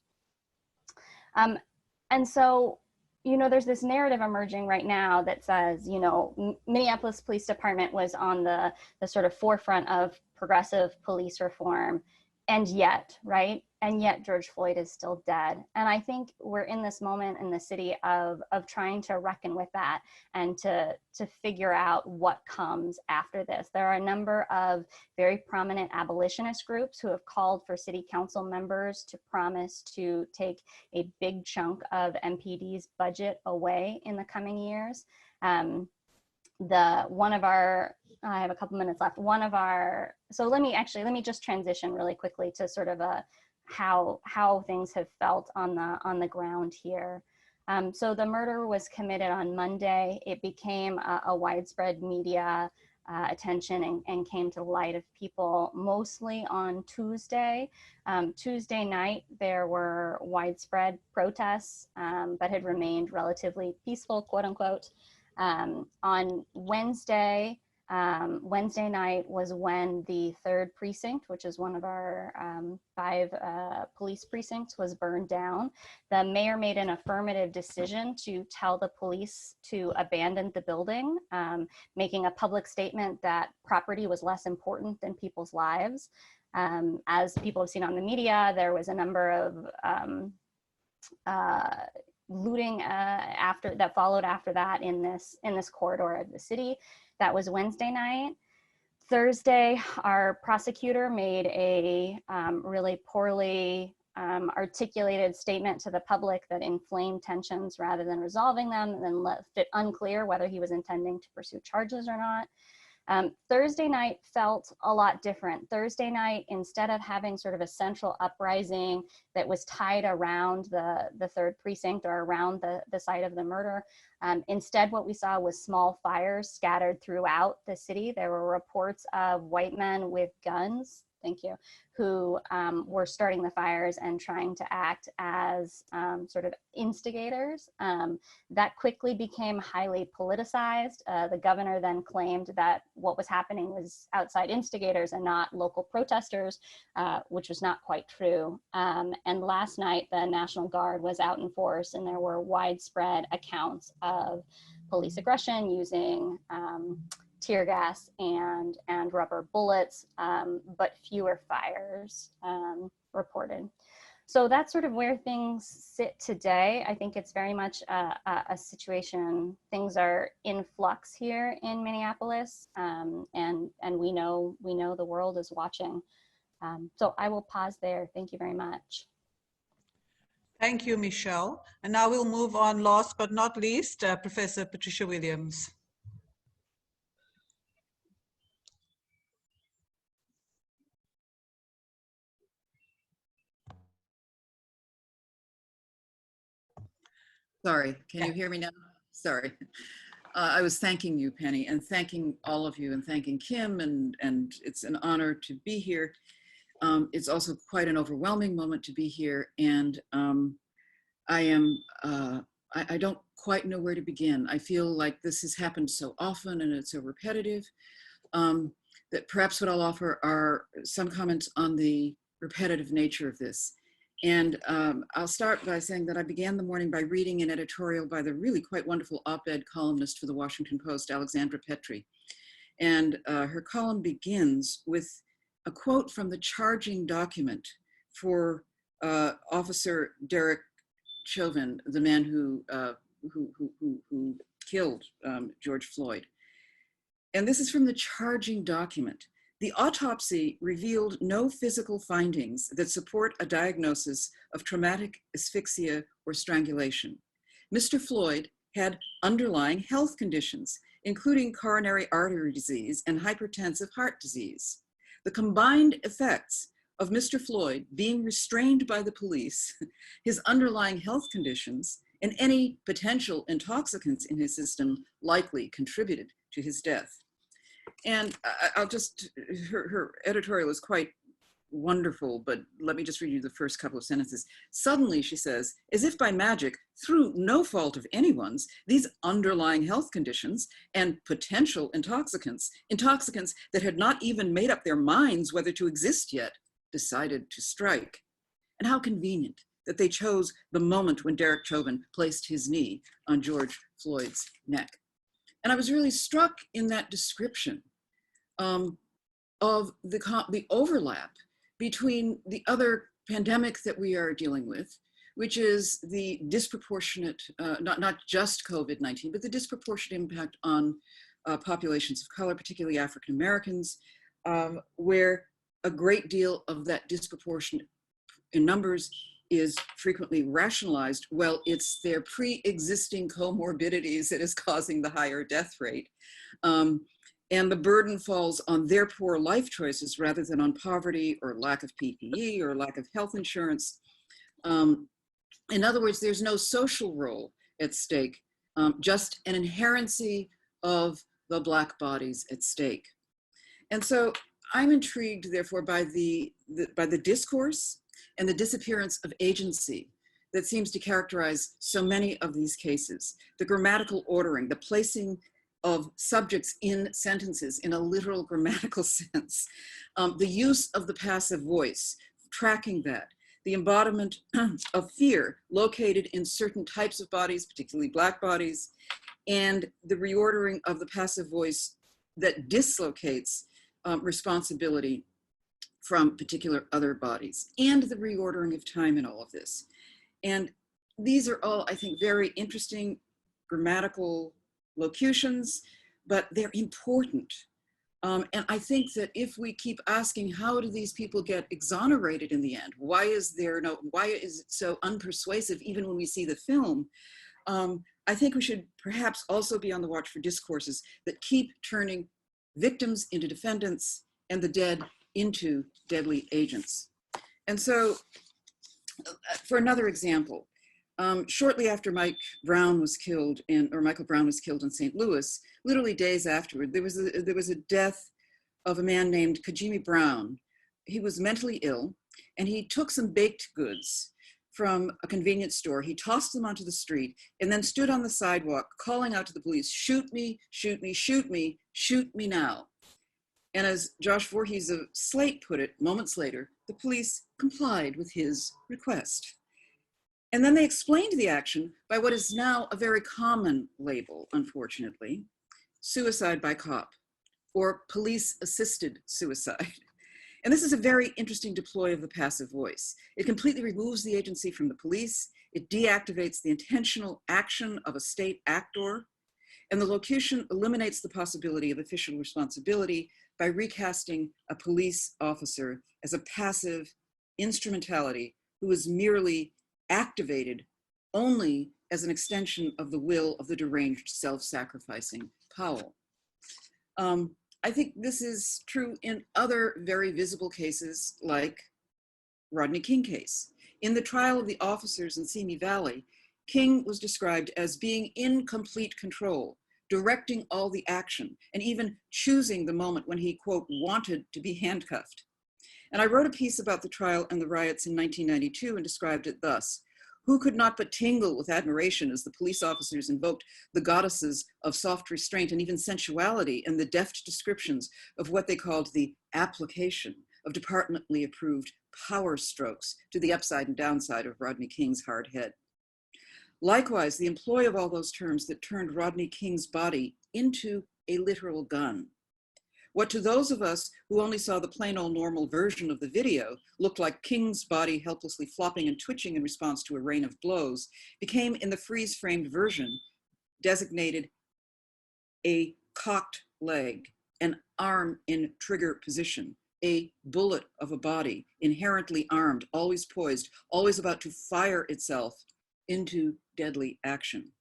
And so you know, there's this narrative emerging right now that says, you know, Minneapolis Police Department was on the sort of forefront of progressive police reform, and yet, right? And yet George Floyd is still dead. And I think we're in this moment in the city of trying to reckon with that and to figure out what comes after this. There are a number of very prominent abolitionist groups who have called for city council members to promise to take a big chunk of MPD's budget away in the coming years. I have a couple minutes left. So let me just transition really quickly to sort of how things have felt on the ground here. So the murder was committed on Monday. It became a widespread media attention and came to the light of people mostly on Tuesday. Tuesday night, there were widespread protests, but had remained relatively peaceful, quote unquote. On Wednesday night was when the 3rd precinct, which is one of our 5 police precincts, was burned down. The mayor made an affirmative decision to tell the police to abandon the building, making a public statement that property was less important than people's lives. As people have seen on the media, there was a number of looting that followed after that in this corridor of the city. That was Wednesday night. Thursday, our prosecutor made a really poorly articulated statement to the public that inflamed tensions rather than resolving them, and then left it unclear whether he was intending to pursue charges or not. Thursday night felt a lot different. Thursday night, instead of having sort of a central uprising that was tied around the 3rd precinct or around the site of the murder, instead what we saw was small fires scattered throughout the city. There were reports of white men with guns, thank you, who were starting the fires and trying to act as sort of instigators. That quickly became highly politicized. The governor then claimed that what was happening was outside instigators and not local protesters, which was not quite true. And last night, the National Guard was out in force, and there were widespread accounts of police aggression using tear gas and rubber bullets, but fewer fires reported. So that's sort of where things sit today. I think it's very much a situation. Things are in flux here in Minneapolis, and we know the world is watching. So I will pause there. Thank you very much. Thank you, Michele. And now we'll move on, last but not least, Professor Patricia Williams. Sorry, can you hear me now? Sorry. I was thanking you, Penny, and thanking all of you, and thanking Kim, and it's an honor to be here. It's also quite an overwhelming moment to be here, and I don't quite know where to begin. I feel like this has happened so often and it's so repetitive that perhaps what I'll offer are some comments on the repetitive nature of this. And I'll start by saying that I began the morning by reading an editorial by the really quite wonderful op-ed columnist for the Washington Post, Alexandra Petri. And her column begins with a quote from the charging document for Officer Derek Chauvin, the man who killed George Floyd. And this is from the charging document. The autopsy revealed no physical findings that support a diagnosis of traumatic asphyxia or strangulation. Mr. Floyd had underlying health conditions, including coronary artery disease and hypertensive heart disease. The combined effects of Mr. Floyd being restrained by the police, his underlying health conditions, and any potential intoxicants in his system likely contributed to his death. And I'll just, her editorial is quite wonderful, but let me just read you the first couple of sentences. Suddenly, she says, as if by magic, through no fault of anyone's, these underlying health conditions and potential intoxicants that had not even made up their minds whether to exist yet, decided to strike. And how convenient that they chose the moment when Derek Chauvin placed his knee on George Floyd's neck. And I was really struck in that description of the overlap between the other pandemic that we are dealing with, which is the disproportionate, not just COVID-19, but the disproportionate impact on populations of color, particularly African Americans, where a great deal of that disproportion in numbers is frequently rationalized. Well, it's their pre-existing comorbidities that is causing the higher death rate. And the burden falls on their poor life choices rather than on poverty or lack of PPE or lack of health insurance. In other words, there's no social role at stake, just an inherency of the Black bodies at stake. And so I'm intrigued, therefore, by the discourse and the disappearance of agency that seems to characterize so many of these cases. The grammatical ordering, the placing of subjects in sentences in a literal grammatical sense, the use of the passive voice, tracking that, the embodiment of fear located in certain types of bodies, particularly Black bodies, and the reordering of the passive voice that dislocates responsibility from particular other bodies, and the reordering of time in all of this. And these are all, I think, very interesting grammatical locutions, but they're important. And I think that if we keep asking, how do these people get exonerated in the end? Why is it so unpersuasive even when we see the film? I think we should perhaps also be on the watch for discourses that keep turning victims into defendants and the dead into deadly agents. And so, for another example, shortly after Michael Brown was killed in St. Louis, literally days afterward, there was a death of a man named Kajimi Brown. He was mentally ill, and he took some baked goods from a convenience store. He tossed them onto the street and then stood on the sidewalk calling out to the police, "Shoot me, shoot me, shoot me, shoot me now." And as Josh Voorhees of Slate put it moments later, the police complied with his request. And then they explained the action by what is now a very common label, unfortunately, suicide by cop, or police-assisted suicide. And this is a very interesting deploy of the passive voice. It completely removes the agency from the police. It deactivates the intentional action of a state actor. And the locution eliminates the possibility of official responsibility by recasting a police officer as a passive instrumentality who is merely activated only as an extension of the will of the deranged, self-sacrificing Powell. I think this is true in other very visible cases like Rodney King case. In the trial of the officers in Simi Valley, King was described as being in complete control, directing all the action, and even choosing the moment when he, quote, wanted to be handcuffed. And I wrote a piece about the trial and the riots in 1992 and described it thus: who could not but tingle with admiration as the police officers invoked the goddesses of soft restraint and even sensuality and the deft descriptions of what they called the application of departmentally approved power strokes to the upside and downside of Rodney King's hard head. Likewise, the employ of all those terms that turned Rodney King's body into a literal gun. What to those of us who only saw the plain old normal version of the video looked like King's body helplessly flopping and twitching in response to a rain of blows became, in the freeze-framed version, designated a cocked leg, an arm in trigger position, a bullet of a body, inherently armed, always poised, always about to fire itself into deadly action.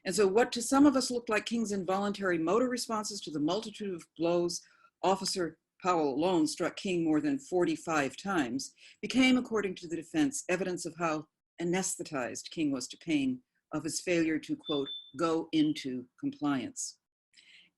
And so what to some of us looked like King's involuntary motor responses to the multitude of blows Officer Powell alone struck King more than 45 times became, according to the defense, evidence of how anesthetized King was to pain, of his failure to, quote, go into compliance.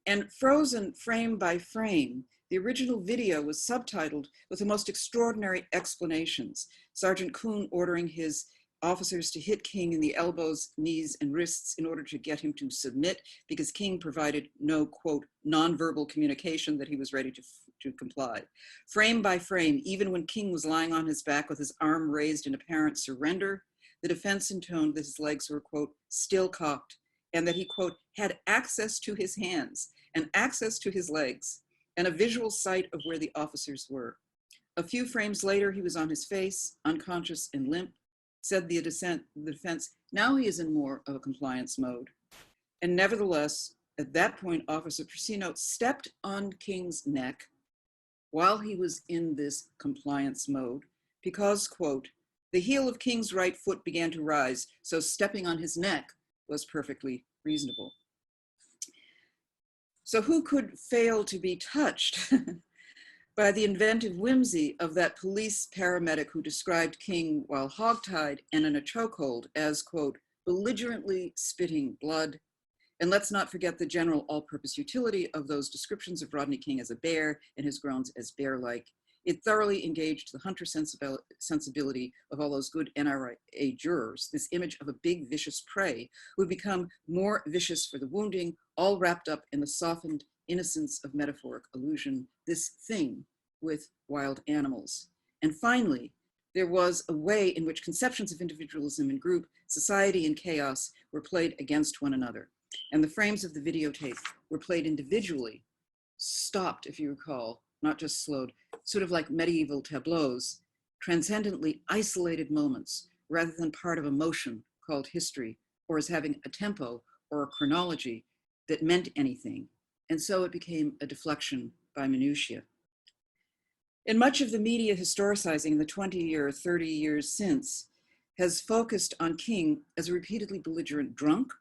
And frozen frame by frame, the original video was subtitled with the most extraordinary explanations. Sergeant Kuhn ordering his officers to hit King in the elbows, knees, and wrists in order to get him to submit because King provided no, quote, nonverbal communication that he was ready to to comply. Frame by frame, even when King was lying on his back with his arm raised in apparent surrender, the defense intoned that his legs were, quote, still cocked, and that he, quote, had access to his hands and access to his legs and a visual sight of where the officers were. A few frames later, he was on his face, unconscious and limp. Said the defense, now he is in more of a compliance mode. And nevertheless, at that point, Officer Persino stepped on King's neck while he was in this compliance mode because, quote, the heel of King's right foot began to rise, so stepping on his neck was perfectly reasonable. So who could fail to be touched by the inventive whimsy of that police paramedic who described King while hogtied and in a chokehold as, quote, belligerently spitting blood. And let's not forget the general all-purpose utility of those descriptions of Rodney King as a bear and his groans as bear-like. It thoroughly engaged the hunter sensibility of all those good NRA jurors, this image of a big vicious prey who would become more vicious for the wounding, all wrapped up in the softened innocence of metaphoric allusion, this thing with wild animals. And finally, there was a way in which conceptions of individualism and group, society and chaos were played against one another. And the frames of the videotape were played individually, stopped, if you recall, not just slowed, sort of like medieval tableaus, transcendently isolated moments rather than part of a motion called history, or as having a tempo or a chronology that meant anything. And so it became a deflection by minutiae. And much of the media historicizing in the 20 or 30 years since has focused on King as a repeatedly belligerent drunk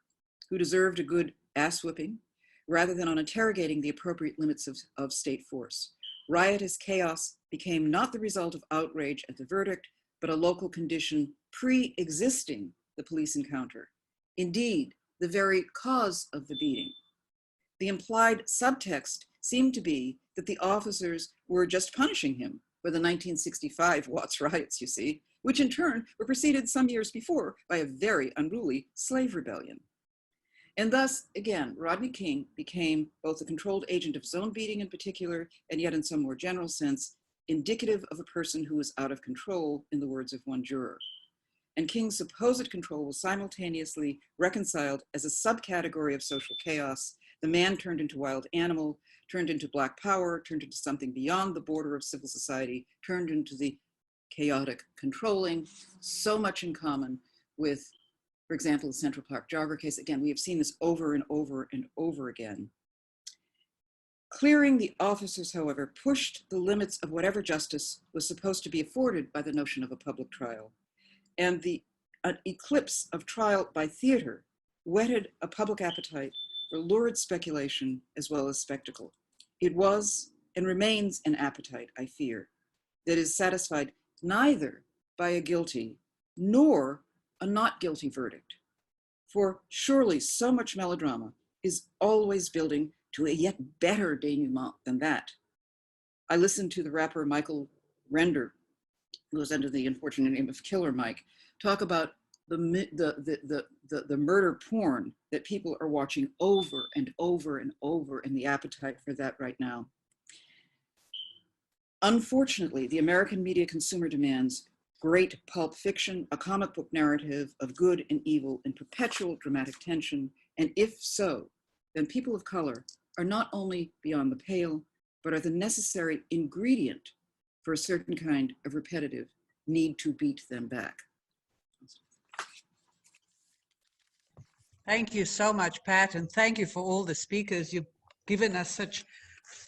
who deserved a good ass whipping, rather than on interrogating the appropriate limits of state force. Riotous chaos became not the result of outrage at the verdict, but a local condition pre-existing the police encounter. Indeed, the very cause of the beating. The implied subtext seemed to be that the officers were just punishing him for the 1965 Watts riots, you see, which in turn were preceded some years before by a very unruly slave rebellion. And thus, again, Rodney King became both a controlled agent of his own beating in particular, and yet in some more general sense, indicative of a person who was out of control, in the words of one juror. And King's supposed control was simultaneously reconciled as a subcategory of social chaos. The man turned into wild animal, turned into black power, turned into something beyond the border of civil society, turned into the chaotic controlling, so much in common with, for example, the Central Park jogger case. Again, we have seen this over and over and over again. Clearing the officers, however, pushed the limits of whatever justice was supposed to be afforded by the notion of a public trial. And the eclipse of trial by theater whetted a public appetite for lurid speculation as well as spectacle. It was and remains an appetite, I fear, that is satisfied neither by a guilty nor a not guilty verdict. For surely so much melodrama is always building to a yet better denouement than that. I listened to the rapper Michael Render, who was under the unfortunate name of Killer Mike, talk about the murder porn that people are watching over and over and over, and the appetite for that right now. Unfortunately, the American media consumer demands great pulp fiction, a comic book narrative of good and evil in perpetual dramatic tension. And if so, then people of color are not only beyond the pale, but are the necessary ingredient for a certain kind of repetitive need to beat them back. Thank you so much, Pat, and thank you for all the speakers. You've given us such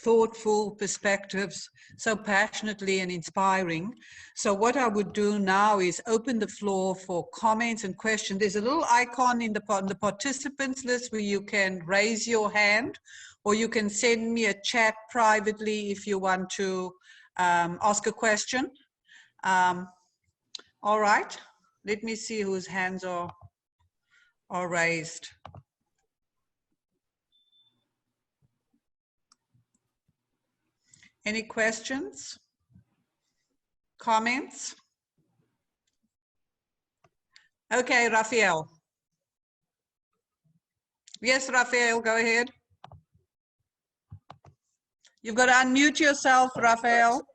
thoughtful perspectives, so passionately and inspiring. So what I would do now is open the floor for comments and questions. There's a little icon in the participants list where you can raise your hand, or you can send me a chat privately if you want to ask a question. All right, let me see whose hands are raised. Any questions? Comments? Okay, Raphael. Yes, Raphael, go ahead. You've got to unmute yourself, Raphael.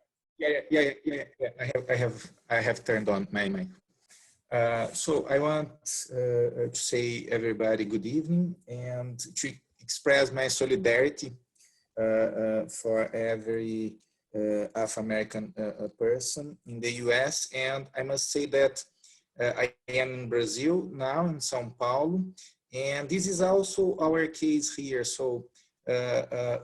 I have turned on my mic. So I want to say everybody good evening and to express my solidarity for every Afro-American person in the US. And I must say that I am in Brazil now, in São Paulo, and this is also our case here. So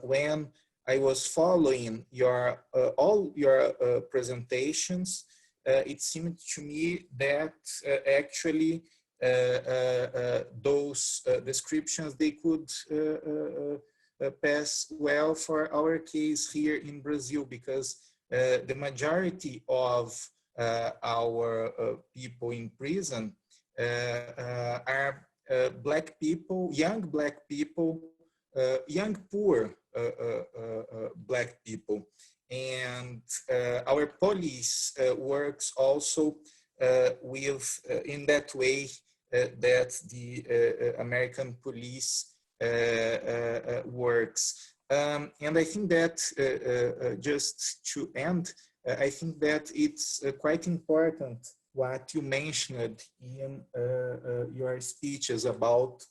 when I was following your all your presentations, it seemed to me that actually those descriptions, they could pass well for our case here in Brazil, because the majority of our people in prison are Black people, young Black people, young poor Black people. And our police works also with, in that way that the American police works. And I think that just to end, I think that it's quite important what you mentioned in your speeches about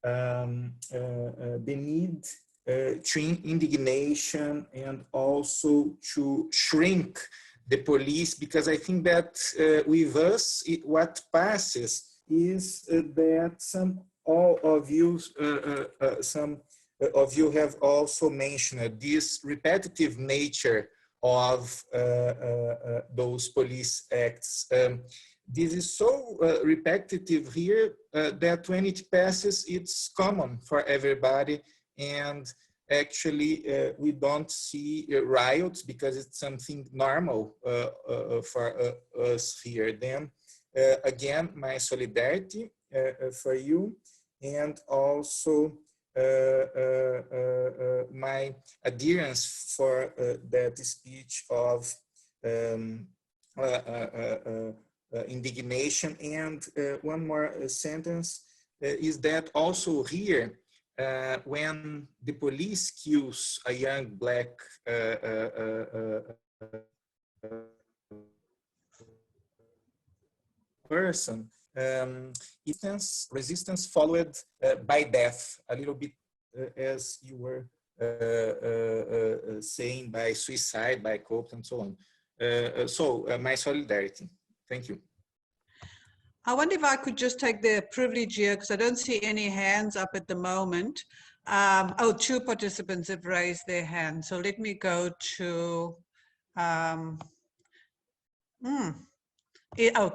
the need to indignation and also to shrink the police, because I think that with us, what passes is that some of you have also mentioned this repetitive nature of those police acts. This is so repetitive here that when it passes, it's common for everybody. And actually, we don't see riots because it's something normal for us here. Then, again, my solidarity for you, and also my adherence for that speech of indignation. And one more sentence is that also here, when the police kills a young Black person, resistance followed by death, a little bit as you were saying, by suicide, by cope, and so on. So my solidarity. Thank you. I wonder if I could just take the privilege here, because I don't see any hands up at the moment. Oh, two participants have raised their hands. So let me go to, oh,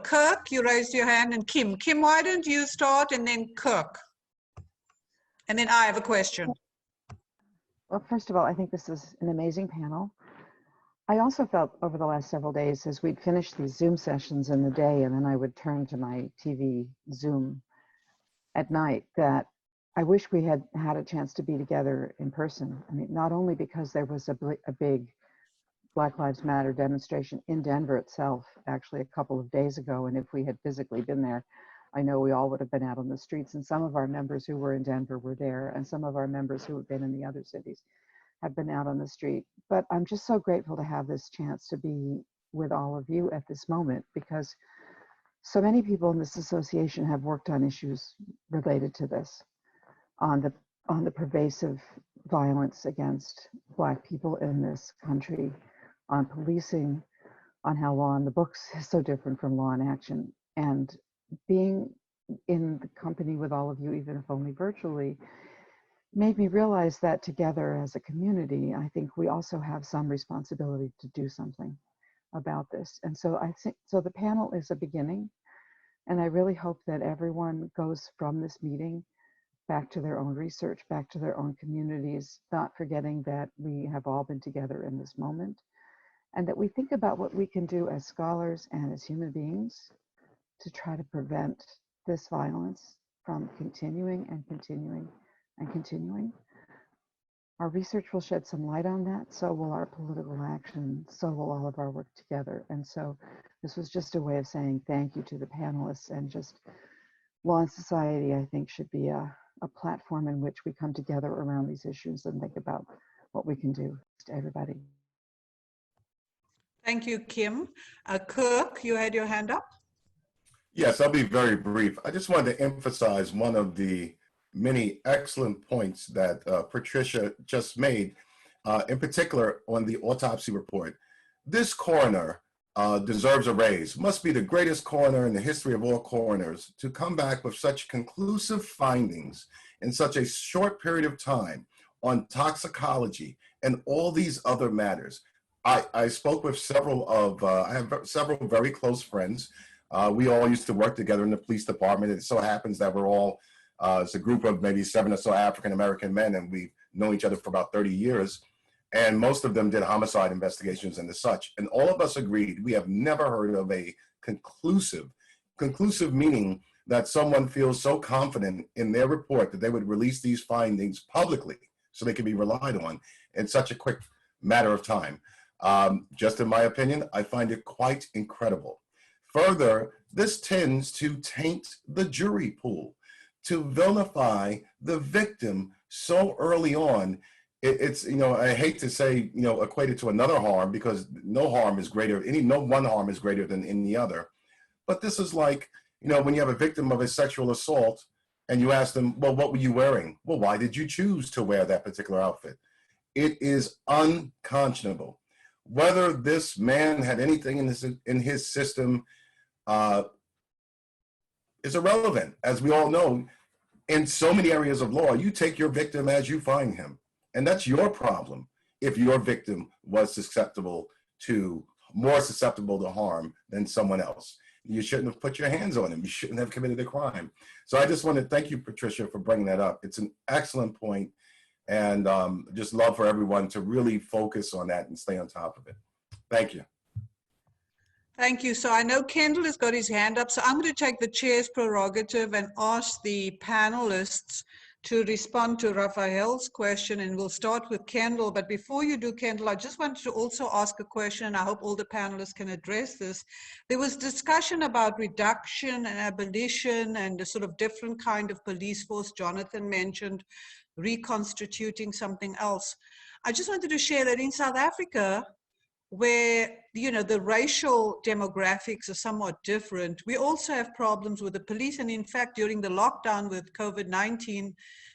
Kirk, you raised your hand, and Kim. Kim, why don't you start, and then Kirk? And then I have a question. Well, first of all, I think this is an amazing panel. I also felt over the last several days, as we'd finished these Zoom sessions in the day, and then I would turn to my TV Zoom at night, that I wish we had had a chance to be together in person. I mean, not only because there was a big Black Lives Matter demonstration in Denver itself, actually a couple of days ago, and if we had physically been there, I know we all would have been out on the streets, and some of our members who were in Denver were there, and some of our members who have been in the other cities have been out on the street. But I'm just so grateful to have this chance to be with all of you at this moment, because so many people in this association have worked on issues related to this, on the pervasive violence against Black people in this country, on policing, on how law in the books is so different from law in action. And being in the company with all of you, even if only virtually, made me realize that together as a community, I think we also have some responsibility to do something about this. And so I think, so the panel is a beginning, and I really hope that everyone goes from this meeting back to their own research, back to their own communities, not forgetting that we have all been together in this moment, and that we think about what we can do as scholars and as human beings to try to prevent this violence from continuing and continuing and continuing. Our research will shed some light on that, so will our political action, so will all of our work together. And so this was just a way of saying thank you to the panelists, and just Law and Society, I think, should be a platform in which we come together around these issues and think about what we can do to everybody. Thank you, Kim. Kirk, you had your hand up? Yes, I'll be very brief. I just wanted to emphasize one of the many excellent points that Patricia just made, in particular on the autopsy report. This coroner deserves a raise. Must be the greatest coroner in the history of all coroners to come back with such conclusive findings in such a short period of time on toxicology and all these other matters. I spoke with several of, I have several very close friends. We all used to work together in the police department. It so happens that we're all, it's a group of maybe 7 or so African-American men, and we've known each other for about 30 years. And most of them did homicide investigations and the such. And all of us agreed, we have never heard of a conclusive meaning that someone feels so confident in their report that they would release these findings publicly so they can be relied on in such a quick matter of time. Just in my opinion, I find it quite incredible. Further, this tends to taint the jury pool, to vilify the victim so early on. It's, you know, I hate to say, you know, equated to another harm, because no harm is greater, no one harm is greater than any other. But this is like, you know, when you have a victim of a sexual assault and you ask them, well, what were you wearing? Well, why did you choose to wear that particular outfit? It is unconscionable. Whether this man had anything in his system is irrelevant. As we all know, in so many areas of law, you take your victim as you find him. And that's your problem if your victim was more susceptible to harm than someone else. You shouldn't have put your hands on him. You shouldn't have committed a crime. So I just want to thank you, Patricia, for bringing that up. It's an excellent point, and just love for everyone to really focus on that and stay on top of it. Thank you. Thank you. So I know Kendall has got his hand up, so I'm going to take the chair's prerogative and ask the panelists to respond to Raphael's question, and we'll start with Kendall. But before you do, Kendall, I just wanted to also ask a question, and I hope all the panelists can address this. There was discussion about reduction and abolition and a sort of different kind of police force. Jonathan mentioned reconstituting something else. I just wanted to share that in South Africa, where, you know, the racial demographics are somewhat different, we also have problems with the police. And in fact, during the lockdown with COVID-19,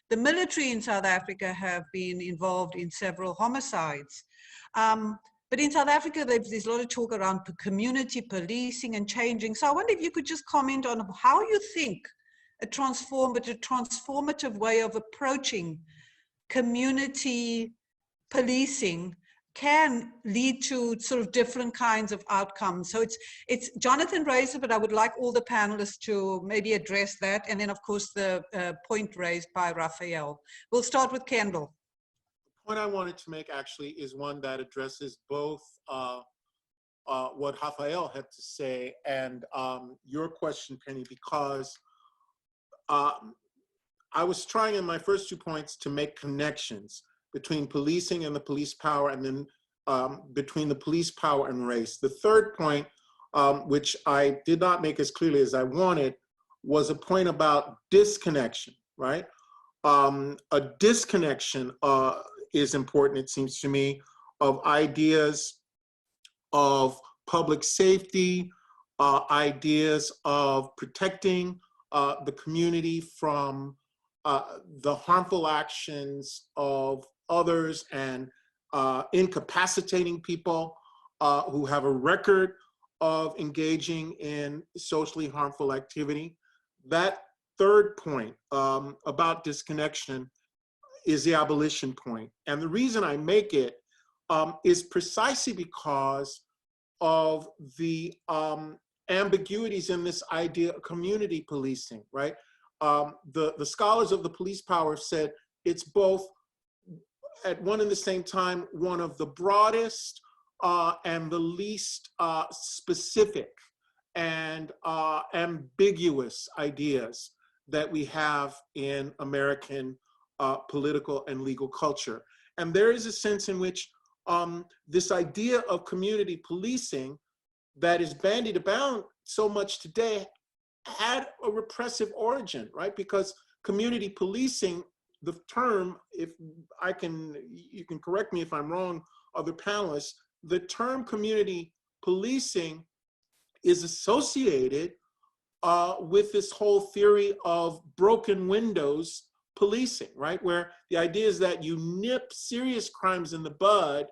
the military in South Africa have been involved in several homicides. But in South Africa, there's a lot of talk around community policing and changing. So I wonder if you could just comment on how you think a transformative way of approaching community policing can lead to sort of different kinds of outcomes. So it's Jonathan raised it, but I would like all the panelists to maybe address that. And then of course the point raised by Raphael. We'll start with Kendall. The point I wanted to make actually is one that addresses both what Raphael had to say and your question, Penny, because I was trying in my first 2 points to make connections between policing and the police power, and then between the police power and race. The third point, which I did not make as clearly as I wanted, was a point about disconnection, right? A disconnection is important, it seems to me, of ideas of public safety, ideas of protecting the community from the harmful actions of others and incapacitating people who have a record of engaging in socially harmful activity. That third point about disconnection is the abolition point. And the reason I make it is precisely because of the ambiguities in this idea of community policing, right? The scholars of the police power said it's both, at one and the same time, one of the broadest and the least specific and ambiguous ideas that we have in American political and legal culture. And there is a sense in which this idea of community policing that is bandied about so much today had a repressive origin, right? Because community policing the term, if I can, you can correct me if I'm wrong, other panelists, the term community policing is associated with this whole theory of broken windows policing, right? Where the idea is that you nip serious crimes in the bud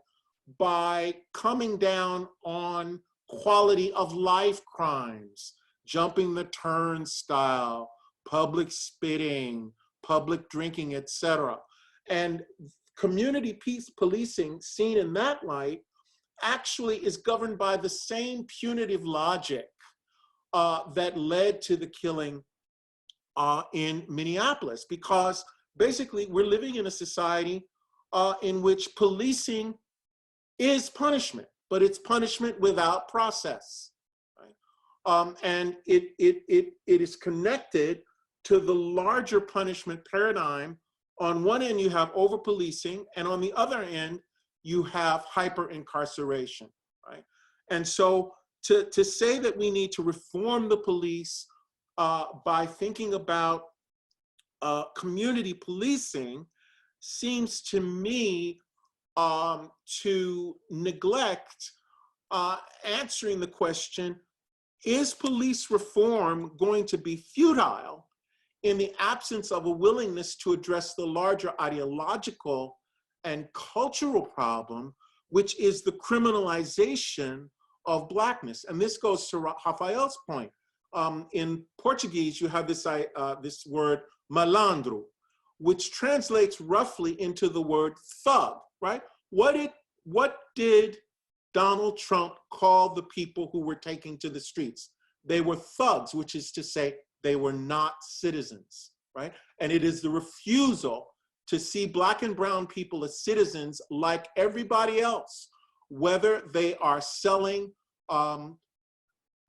by coming down on quality of life crimes, jumping the turnstile, public spitting, public drinking, etc. And community peace policing, seen in that light, actually is governed by the same punitive logic that led to the killing in Minneapolis, because basically we're living in a society in which policing is punishment, but it's punishment without process, right? And it is connected to the larger punishment paradigm. On one end, you have over-policing, and on the other end, you have hyper-incarceration, right? And so to say that we need to reform the police by thinking about community policing seems to me to neglect answering the question, is police reform going to be futile in the absence of a willingness to address the larger ideological and cultural problem, which is the criminalization of Blackness? And this goes to Rafael's point. In Portuguese, you have this word malandro, which translates roughly into the word thug, right? What did Donald Trump call the people who were taking to the streets? They were thugs, which is to say they were not citizens, right? And it is the refusal to see Black and brown people as citizens like everybody else, whether they are selling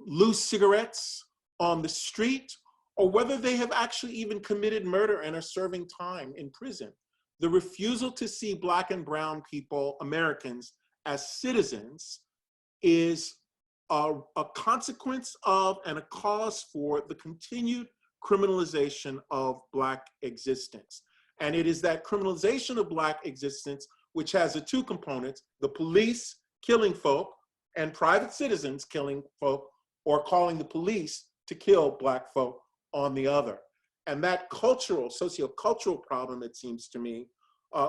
loose cigarettes on the street, or whether they have actually even committed murder and are serving time in prison. The refusal to see Black and brown people, Americans, as citizens is a consequence of and a cause for the continued criminalization of Black existence. And it is that criminalization of Black existence which has the two components, the police killing folk and private citizens killing folk, or calling the police to kill Black folk on the other. And that cultural, sociocultural problem, it seems to me,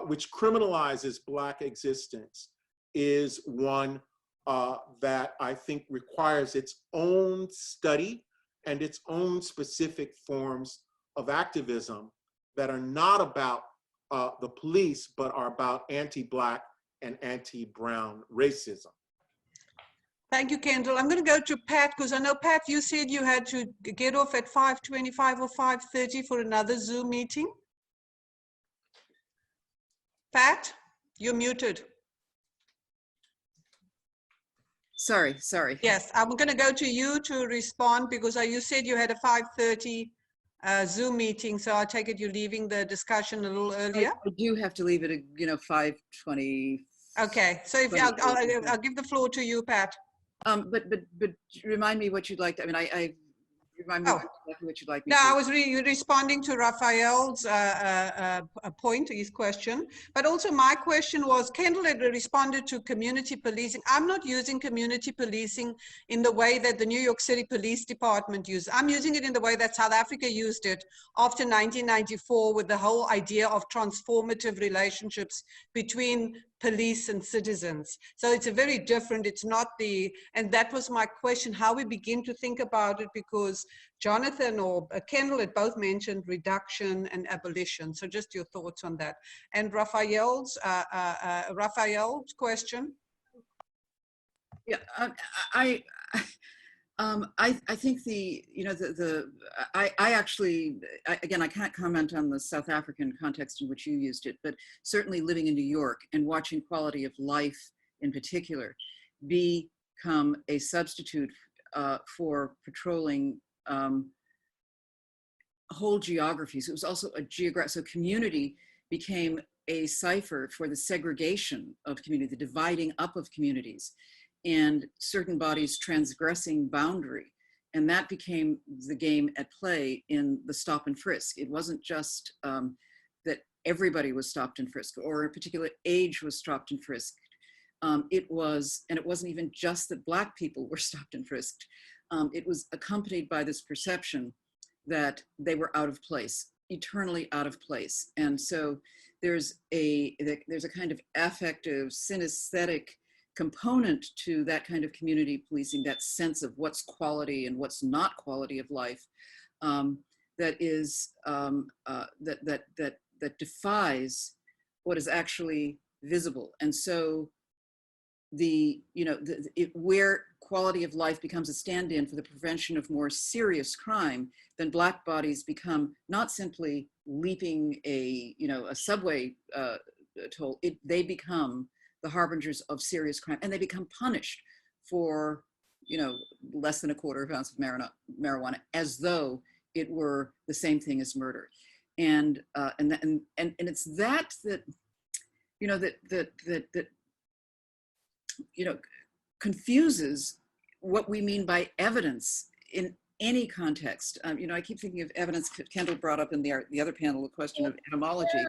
which criminalizes Black existence, is one that I think requires its own study and its own specific forms of activism that are not about the police, but are about anti-Black and anti-brown racism. Thank you, Kendall. I'm going to go to Pat, because I know, Pat, you said you had to get off at 5:25 or 5:30 for another Zoom meeting. Pat, you're muted. Sorry. Yes, I'm going to go to you to respond, because you said you had a 5:30 Zoom meeting, so I take it you're leaving the discussion a little earlier. I do have to leave it at 5:20. Okay, so if I'll give the floor to you, Pat. But remind me what you'd like. I mean, I remind me exactly what you'd like me No, to. I was responding to Raphael's point, his question. But also my question was, Kendall had responded to community policing. I'm not using community policing in the way that the New York City Police Department used. I'm using it in the way that South Africa used it after 1994, with the whole idea of transformative relationships between police and citizens. So it's a very different, it's not the, and that was my question, how we begin to think about it, because Jonathan or Kendall had both mentioned reduction and abolition. So just your thoughts on that. And Raphael's question. Yeah, I think again, I can't comment on the South African context in which you used it, but certainly living in New York and watching quality of life in particular become a substitute for patrolling whole geographies. It was also a so community became a cipher for the segregation of community, the dividing up of communities, and certain bodies transgressing boundary. And that became the game at play in the stop and frisk. It wasn't just that everybody was stopped and frisked, or a particular age was stopped and frisked. It wasn't even just that Black people were stopped and frisked. It was accompanied by this perception that they were out of place, eternally out of place. And so there's a kind of affective, synesthetic component to that kind of community policing, that sense of what's quality and what's not quality of life, that defies what is actually visible. And so where quality of life becomes a stand-in for the prevention of more serious crime, then Black bodies become not simply leaping a subway toll. They become the harbingers of serious crime, and they become punished for less than a quarter of an ounce of marijuana, as though it were the same thing as murder. And it's that confuses what we mean by evidence in any context. I keep thinking of evidence. Kendall brought up in the other panel the question of etymology,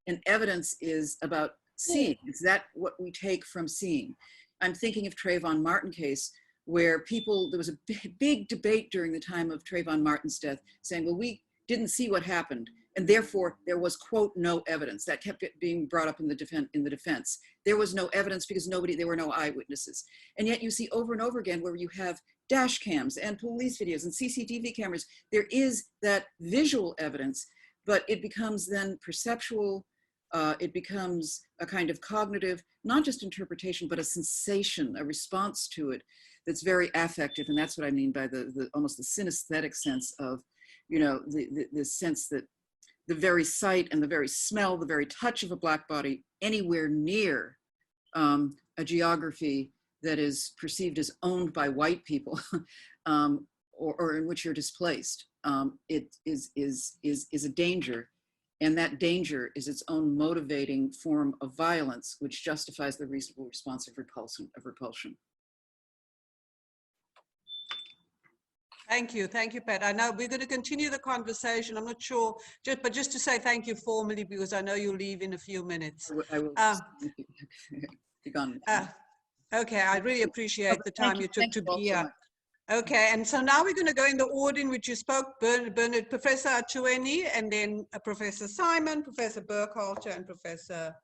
and evidence is about seeing. Is that what we take from seeing? I'm thinking of Trayvon Martin case, where there was a big debate during the time of Trayvon Martin's death, saying, well, we didn't see what happened, and therefore there was, quote, no evidence. That kept being brought up in the defense. There was no evidence because there were no eyewitnesses. And yet you see over and over again where you have dash cams and police videos and CCTV cameras, there is that visual evidence, but it becomes then perceptual. It becomes a kind of cognitive, not just interpretation, but a sensation, a response to it that's very affective. And that's what I mean by the almost the synesthetic sense of, the sense that the very sight and the very smell, the very touch of a Black body anywhere near a geography that is perceived as owned by white people, or in which you're displaced, it is a danger. And that danger is its own motivating form of violence, which justifies the reasonable response of repulsion. Thank you, Pat. I know we're going to continue the conversation. I'm not sure, but just to say thank you formally, because I know you'll leave in a few minutes. I will be gone. Okay, I really appreciate the time you took to be here. So okay, and so now we're going to go in the order in which you spoke, Bernard, Professor Atueni, and then Professor Simon, Professor Burkhalter, and Professor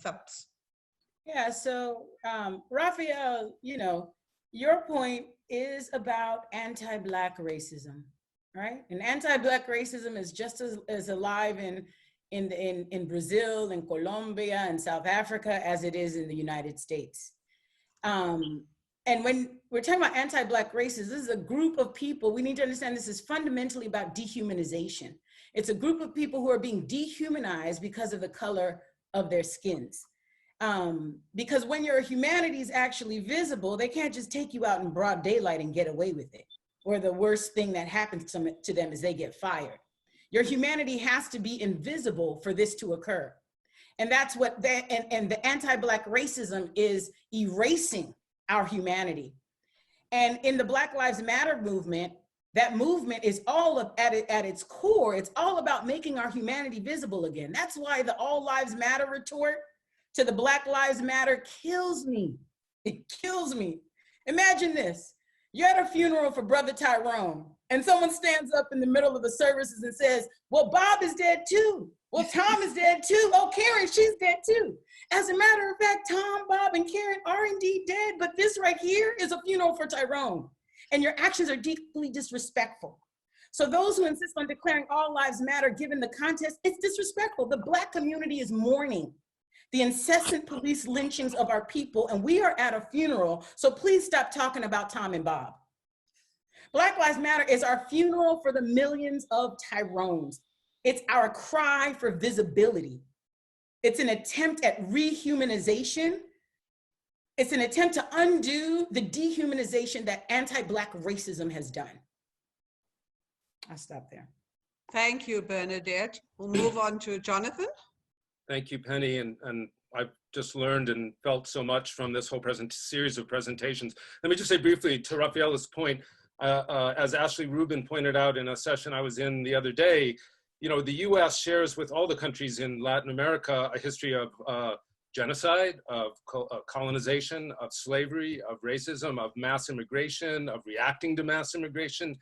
Phelps. Yeah, so Raphael, your point is about anti-Black racism, right? And anti-Black racism is just as alive in Brazil, in Colombia, and South Africa as it is in the United States. And when we're talking about anti-Black racism, this is a group of people. We need to understand this is fundamentally about dehumanization. It's a group of people who are being dehumanized because of the color of their skins. Because when your humanity is actually visible, they can't just take you out in broad daylight and get away with it. Or the worst thing that happens to them is they get fired. Your humanity has to be invisible for this to occur. And that's what and the anti-Black racism is erasing our humanity. And in the Black Lives Matter movement, that movement is all at its core, it's all about making our humanity visible again. That's why the All Lives Matter retort to the Black Lives Matter kills me. It kills me. Imagine this. You're at a funeral for Brother Tyrone, and someone stands up in the middle of the services and says, well, Bob is dead too. Well, Tom is dead too. Oh, Karen, she's dead too. As a matter of fact, Tom, Bob, and Karen are indeed dead, but this right here is a funeral for Tyrone. And your actions are deeply disrespectful. So those who insist on declaring all lives matter, given the context, it's disrespectful. The Black community is mourning the incessant police lynchings of our people, and we are at a funeral, so please stop talking about Tom and Bob. Black Lives Matter is our funeral for the millions of Tyrones. It's our cry for visibility. It's an attempt at rehumanization. It's an attempt to undo the dehumanization that anti-Black racism has done. I'll stop there. Thank you, Bernadette. We'll move on to Jonathan. Thank you, Penny. And I've just learned and felt so much from this whole series of presentations. Let me just say briefly to Rafaela's point, as Ashley Rubin pointed out in a session I was in the other day, you know, the US shares with all the countries in Latin America a history of genocide, of colonization, of slavery, of racism, of mass immigration, of reacting to mass immigration.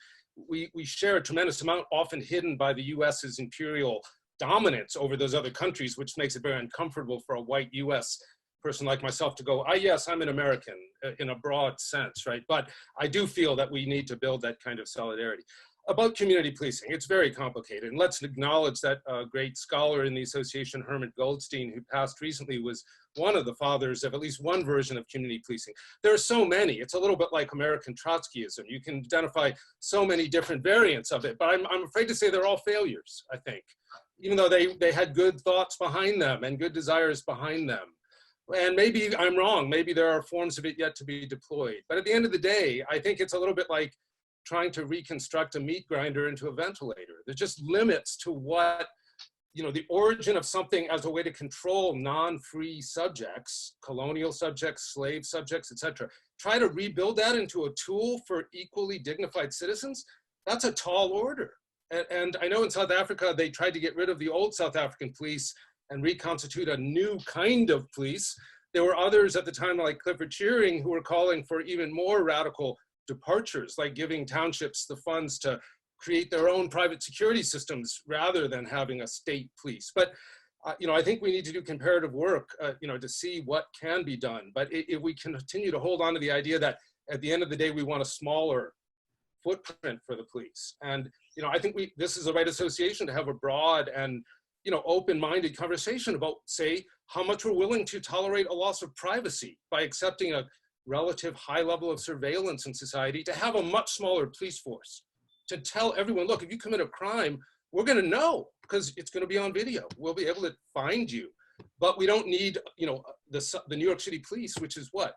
We share a tremendous amount, often hidden by the US's imperial dominance over those other countries, which makes it very uncomfortable for a white US person like myself to go, yes, I'm an American in a broad sense, right? But I do feel that we need to build that kind of solidarity. About community policing, it's very complicated. And let's acknowledge that a great scholar in the association, Herman Goldstein, who passed recently, was one of the fathers of at least one version of community policing. There are so many. It's a little bit like American Trotskyism. You can identify so many different variants of it, but I'm afraid to say they're all failures, I think, even though they had good thoughts behind them and good desires behind them. And maybe I'm wrong. Maybe there are forms of it yet to be deployed. But at the end of the day, I think it's a little bit like trying to reconstruct a meat grinder into a ventilator. There's just limits to what, you know, the origin of something as a way to control non-free subjects, colonial subjects, slave subjects, etc. Try to rebuild that into a tool for equally dignified citizens. That's a tall order. And I know in South Africa, they tried to get rid of the old South African police and reconstitute a new kind of police. There were others at the time, like Clifford Cheering, who were calling for even more radical departures, like giving townships the funds to create their own private security systems rather than having a state police. But you know, I think we need to do comparative work, you know, to see what can be done. But if we continue to hold on to the idea that at the end of the day, we want a smaller footprint for the police. And, you know, I think this is the right association to have a broad and, you know, open-minded conversation about, say, how much we're willing to tolerate a loss of privacy by accepting a relative high level of surveillance in society, to have a much smaller police force, to tell everyone, look, if you commit a crime, we're going to know because it's going to be on video. We'll be able to find you. But we don't need, you know, the New York City police, which is what?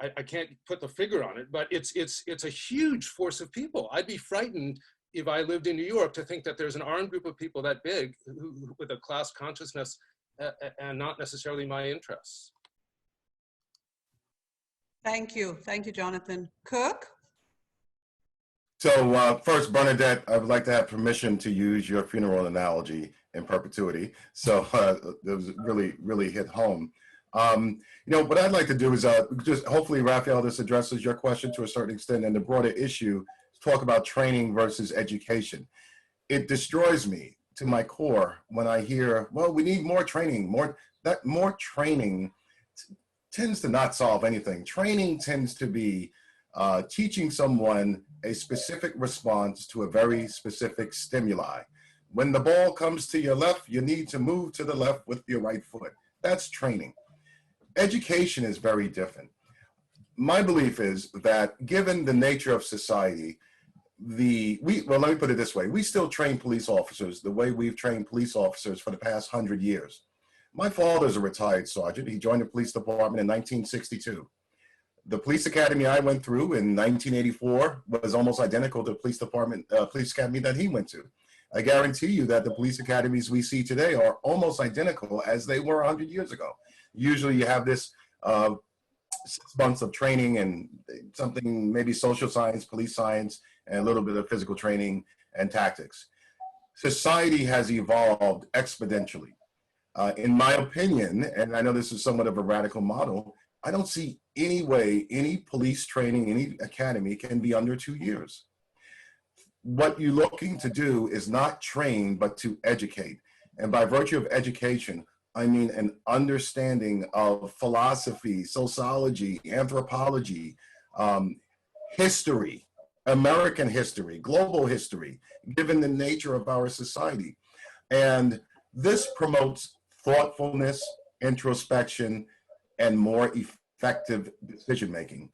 I can't put the figure on it, but it's a huge force of people. I'd be frightened if I lived in New York to think that there's an armed group of people that big who with a class consciousness and not necessarily my interests. Thank you, Jonathan. Kirk? So first, Bernadette, I would like to have permission to use your funeral analogy in perpetuity. So it was really hit home. You know, what I'd like to do is just hopefully, Raphael, this addresses your question to a certain extent, and the broader issue, talk about training versus education. It destroys me to my core when I hear, well, we need more training. More training tends to not solve anything. Training tends to be teaching someone a specific response to a very specific stimuli. When the ball comes to your left, you need to move to the left with your right foot. That's training. Education is very different. My belief is that given the nature of society, well, let me put it this way. We still train police officers the way we've trained police officers for the past 100 years. My father's a retired sergeant. He joined the police department in 1962. The police academy I went through in 1984 was almost identical to the police academy that he went to. I guarantee you that the police academies we see today are almost identical as they were 100 years ago. Usually you have this 6 months of training and something, maybe social science, police science, and a little bit of physical training and tactics. Society has evolved exponentially. In my opinion, and I know this is somewhat of a radical model, I don't see any way any police training, any academy can be under 2 years. What you're looking to do is not train, but to educate. And by virtue of education, I mean an understanding of philosophy, sociology, anthropology, history, American history, global history, given the nature of our society. And this promotes thoughtfulness, introspection, and more effective decision-making.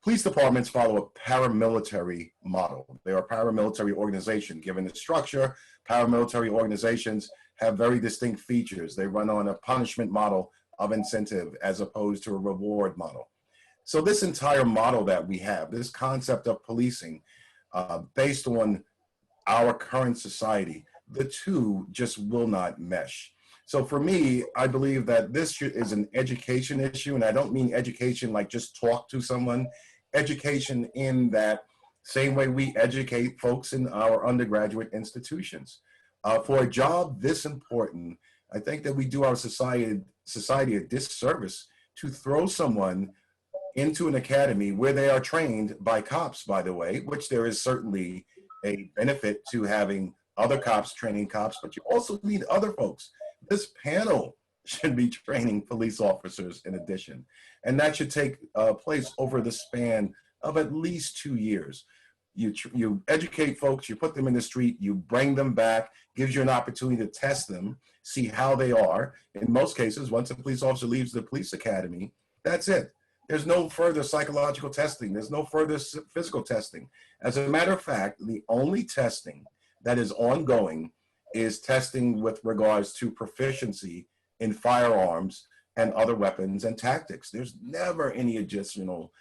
Police departments follow a paramilitary model. They are a paramilitary organization. Given the structure, paramilitary organizations have very distinct features. They run on a punishment model of incentive as opposed to a reward model. So this entire model that we have, this concept of policing, based on our current society, the two just will not mesh. So for me, I believe that this is an education issue, and I don't mean education like just talk to someone. Education in that Same way we educate folks in our undergraduate institutions. For a job this important, I think that we do our society a disservice to throw someone into an academy where they are trained by cops, by the way, which there is certainly a benefit to having other cops training cops, but you also need other folks. This panel should be training police officers in addition, and that should take place over the span of at least 2 years. You educate folks, you put them in the street, you bring them back, gives you an opportunity to test them, see how they are. In most cases, once a police officer leaves the police academy, that's it. There's no further psychological testing. There's no further physical testing. As a matter of fact, the only testing that is ongoing is testing with regards to proficiency in firearms and other weapons and tactics. There's never any additional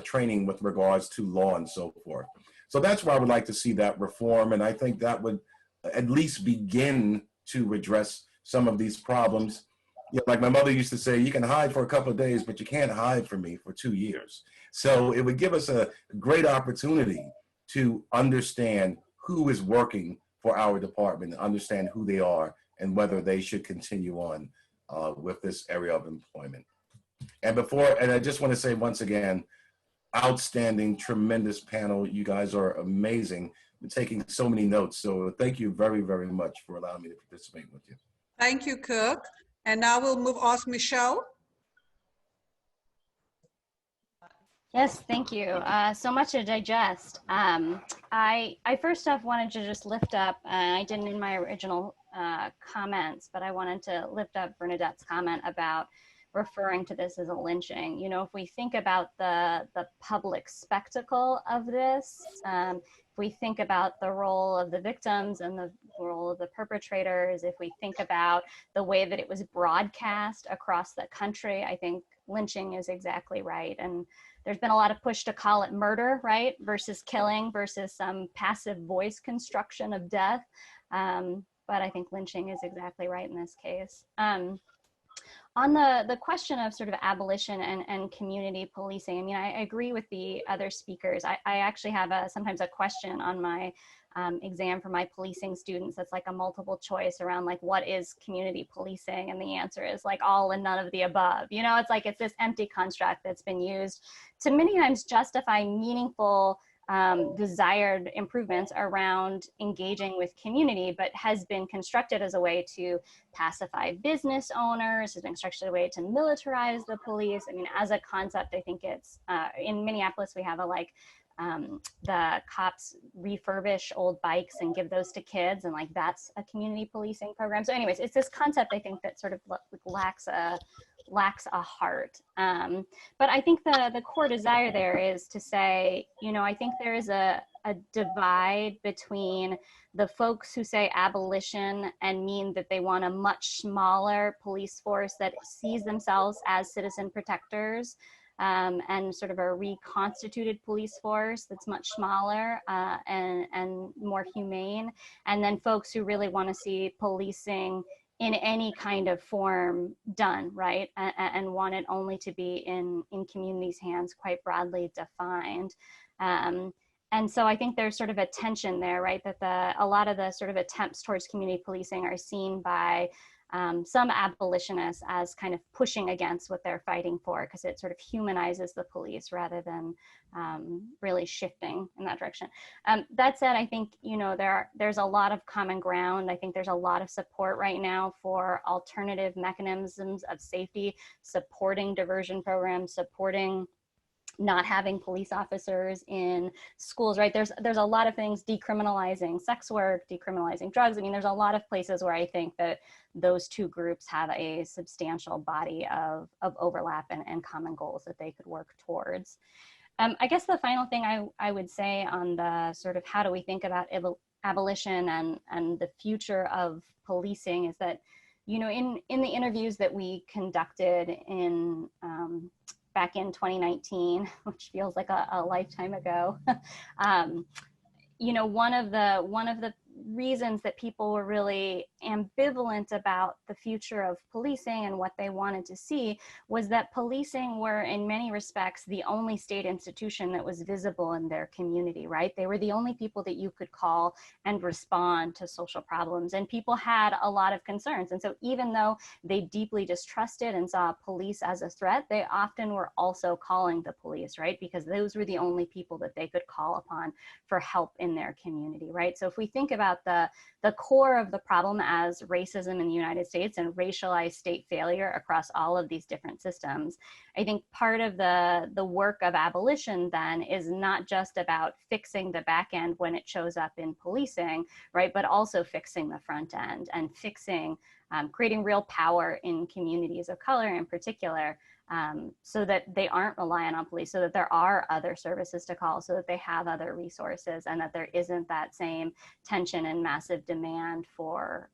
training with regards to law and so forth. So that's why I would like to see that reform. And I think that would at least begin to address some of these problems. You know, like my mother used to say, you can hide for a couple of days, but you can't hide from me for 2 years. So it would give us a great opportunity to understand who is working for our department, understand who they are, and whether they should continue on with this area of employment. And I just want to say once again, outstanding, tremendous panel. You guys are amazing. I'm taking so many notes. So thank you very, very much for allowing me to participate with you. Thank you, Kirk. And now we'll ask Michele. Yes, thank you. So much to digest. I first off wanted to just lift up, I didn't in my original comments, but I wanted to lift up Bernadette's comment about referring to this as a lynching. You know, if we think about the public spectacle of this, if we think about the role of the victims and the role of the perpetrators, if we think about the way that it was broadcast across the country, I think lynching is exactly right. And there's been a lot of push to call it murder, right? Versus killing, versus some passive voice construction of death. But I think lynching is exactly right in this case. On the question of sort of abolition and community policing, I mean, I agree with the other speakers. I actually have sometimes a question on my exam for my policing students that's like a multiple choice around like, what is community policing? And the answer is like all and none of the above. You know, it's like it's this empty construct that's been used to many times justify meaningful desired improvements around engaging with community, but has been constructed as a way to pacify business owners, has been constructed as a way to militarize the police. I mean, as a concept, I think it's, in Minneapolis, we have a like, the cops refurbish old bikes and give those to kids, and like that's a community policing program. So anyways, it's this concept I think that sort of lacks a heart. But I think the core desire there is to say, you know, I think there is a divide between the folks who say abolition and mean that they want a much smaller police force that sees themselves as citizen protectors, and sort of a reconstituted police force that's much smaller and more humane. And then folks who really want to see policing in any kind of form done, right? And want it only to be in communities' hands, quite broadly defined. And so I think there's sort of a tension there, right? That a lot of the sort of attempts towards community policing are seen by some abolitionists as kind of pushing against what they're fighting for, because it sort of humanizes the police rather than really shifting in that direction. That said, I think, you know, there's a lot of common ground. I think there's a lot of support right now for alternative mechanisms of safety, supporting diversion programs, supporting not having police officers in schools, right? There's a lot of things, decriminalizing sex work, decriminalizing drugs. I mean, there's a lot of places where I think that those two groups have a substantial body of overlap and common goals that they could work towards. I guess the final thing I would say on the sort of how do we think about abolition and the future of policing is that, you know, in the interviews that we conducted in back in 2019, which feels like a lifetime ago, you know, one of the reasons that people were really ambivalent about the future of policing and what they wanted to see was that policing were in many respects the only state institution that was visible in their community, right? They were the only people that you could call and respond to social problems, and people had a lot of concerns. And so even though they deeply distrusted and saw police as a threat, they often were also calling the police, right? Because those were the only people that they could call upon for help in their community, right? So if we think about the core of the problem as racism in the United States and racialized state failure across all of these different systems, I think part of the work of abolition then is not just about fixing the back end when it shows up in policing, right? But also fixing the front end and fixing, creating real power in communities of color in particular, so that they aren't reliant on police, so that there are other services to call, so that they have other resources, and that there isn't that same tension and massive demand for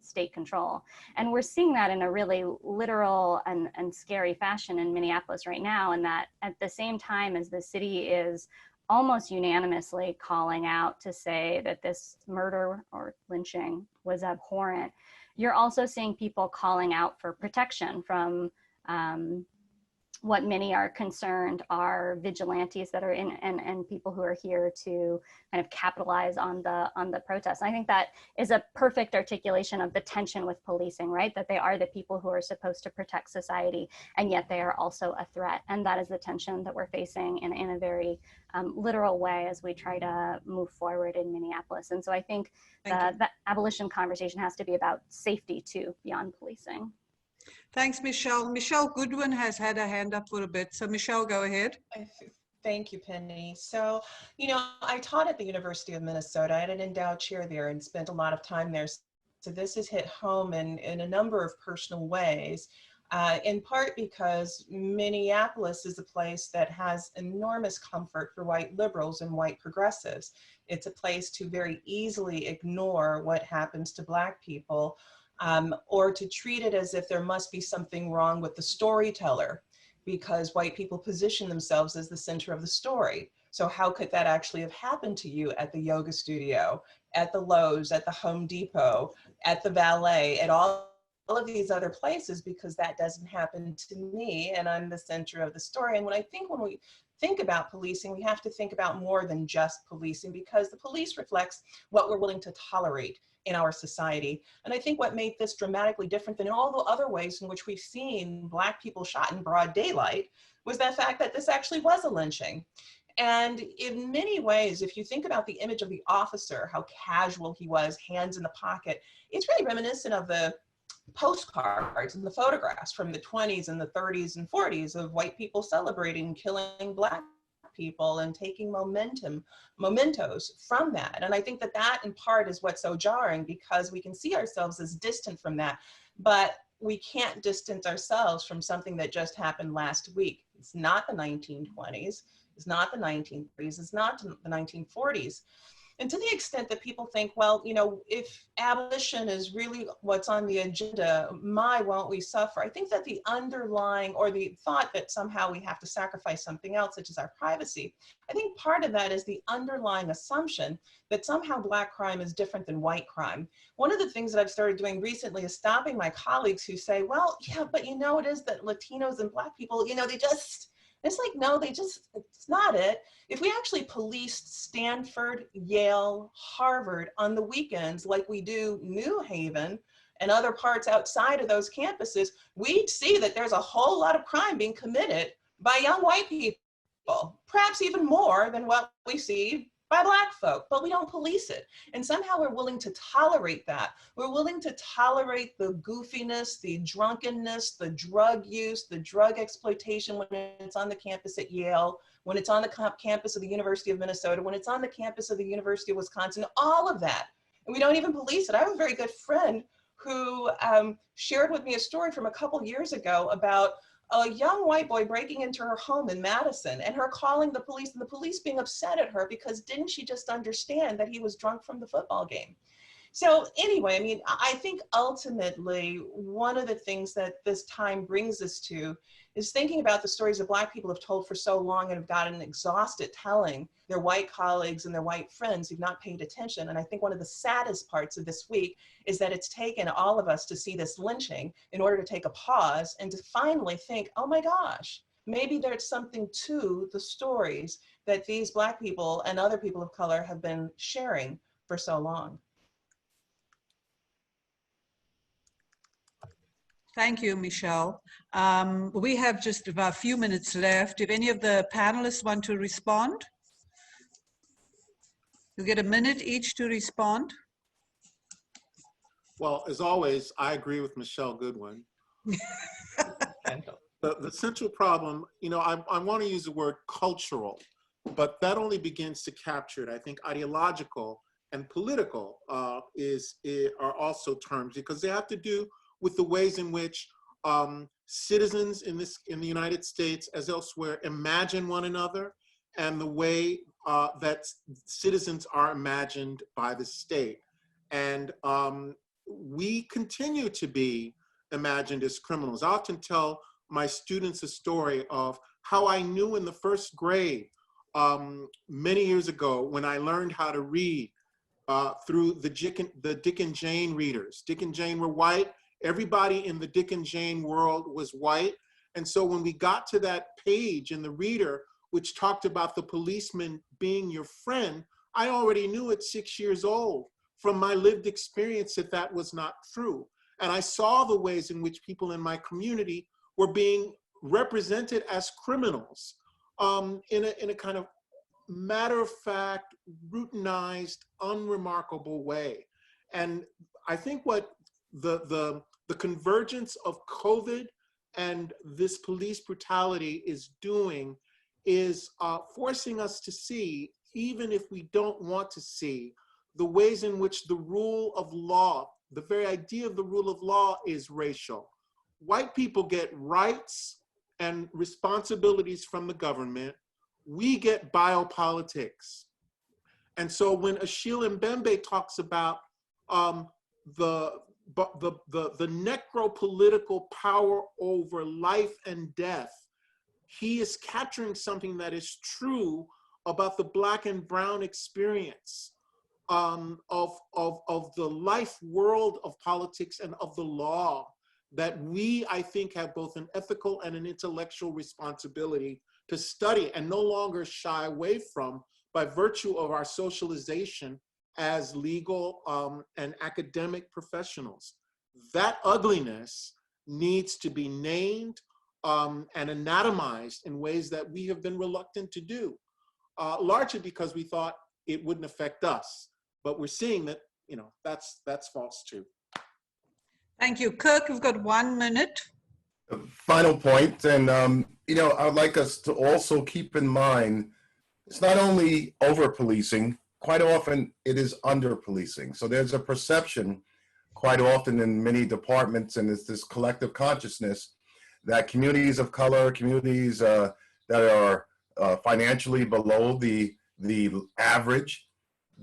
state control. And we're seeing that in a really literal and scary fashion in Minneapolis right now, and that at the same time as the city is almost unanimously calling out to say that this murder or lynching was abhorrent, you're also seeing people calling out for protection from what many are concerned are vigilantes that are in and people who are here to kind of capitalize on the protests. And I think that is a perfect articulation of the tension with policing, right? That they are the people who are supposed to protect society, and yet they are also a threat. And that is the tension that we're facing in a very literal way as we try to move forward in Minneapolis. And so I think the abolition conversation has to be about safety too, beyond policing. Thanks, Michele. Michele Goodwin has had her hand up for a bit. So Michele, go ahead. Thank you, Penny. So, you know, I taught at the University of Minnesota. I had an endowed chair there and spent a lot of time there. So this has hit home in a number of personal ways, in part because Minneapolis is a place that has enormous comfort for white liberals and white progressives. It's a place to very easily ignore what happens to Black people, or to treat it as if there must be something wrong with the storyteller, because white people position themselves as the center of the story. So how could that actually have happened to you at the yoga studio, at the Lowe's, at the Home Depot, at the valet, at all of these other places, because that doesn't happen to me and I'm the center of the story. And when we think about policing, we have to think about more than just policing, because the police reflects what we're willing to tolerate in our society. And I think what made this dramatically different than all the other ways in which we've seen Black people shot in broad daylight was the fact that this actually was a lynching. And in many ways, if you think about the image of the officer, how casual he was, hands in the pocket, it's really reminiscent of the postcards and the photographs from the 20s and the 30s and 40s of white people celebrating killing Black people and taking mementos from that. And I think that that in part is what's so jarring, because we can see ourselves as distant from that, but we can't distance ourselves from something that just happened last week. It's not the 1920s, it's not the 1930s, it's not the 1940s. And to the extent that people think, well, you know, if abolition is really what's on the agenda, won't we suffer? I think that the underlying, or the thought that somehow we have to sacrifice something else, such as our privacy, I think part of that is the underlying assumption that somehow Black crime is different than white crime. One of the things that I've started doing recently is stopping my colleagues who say, well, yeah, but you know, it is that Latinos and Black people, you know, it's like, no, it's not it. If we actually policed Stanford, Yale, Harvard on the weekends like we do New Haven and other parts outside of those campuses, we'd see that there's a whole lot of crime being committed by young white people, perhaps even more than what we see by Black folk, but we don't police it. And somehow we're willing to tolerate that. We're willing to tolerate the goofiness, the drunkenness, the drug use, the drug exploitation when it's on the campus at Yale, when it's on the campus of the University of Minnesota, when it's on the campus of the University of Wisconsin, all of that. And we don't even police it. I have a very good friend who shared with me a story from a couple years ago about a young white boy breaking into her home in Madison and her calling the police, and the police being upset at her because didn't she just understand that he was drunk from the football game? So anyway, I mean, I think ultimately one of the things that this time brings us to is thinking about the stories that Black people have told for so long and have gotten exhausted telling their white colleagues and their white friends who've not paid attention. And I think one of the saddest parts of this week is that it's taken all of us to see this lynching in order to take a pause and to finally think, oh my gosh, maybe there's something to the stories that these Black people and other people of color have been sharing for so long. Thank you, Michele. We have just about a few minutes left. If any of the panelists want to respond, you get a minute each to respond. Well, as always, I agree with Michele Goodwin. The central problem, you know, I want to use the word cultural, but that only begins to capture it. I think ideological and political are also terms, because they have to do with the ways in which citizens in the United States, as elsewhere, imagine one another, and the way that citizens are imagined by the state. And we continue to be imagined as criminals. I often tell my students a story of how I knew in the first grade many years ago, when I learned how to read through the Dick and Jane readers. Dick and Jane were white. Everybody in the Dick and Jane world was white. And so when we got to that page in the reader, which talked about the policeman being your friend, I already knew at 6 years old from my lived experience that that was not true. And I saw the ways in which people in my community were being represented as criminals in a kind of matter-of-fact, routinized, unremarkable way. And I think what the convergence of COVID and this police brutality is doing is forcing us to see, even if we don't want to see, the ways in which the rule of law, the very idea of the rule of law, is racial. White people get rights and responsibilities from the government. We get biopolitics. And so when Achille Mbembe talks about the necropolitical power over life and death, he is capturing something that is true about the Black and brown experience of the life world of politics and of the law, that we, I think, have both an ethical and an intellectual responsibility to study and no longer shy away from by virtue of our socialization as legal and academic professionals. That ugliness needs to be named and anatomized in ways that we have been reluctant to do, largely because we thought it wouldn't affect us. But we're seeing that, you know, that's false too. Thank you. Kirk, you've got 1 minute. Final point, and you know, I'd like us to also keep in mind, it's not only over-policing, quite often it is under-policing. So there's a perception quite often in many departments, and it's this collective consciousness that communities of color, communities that are financially below the average,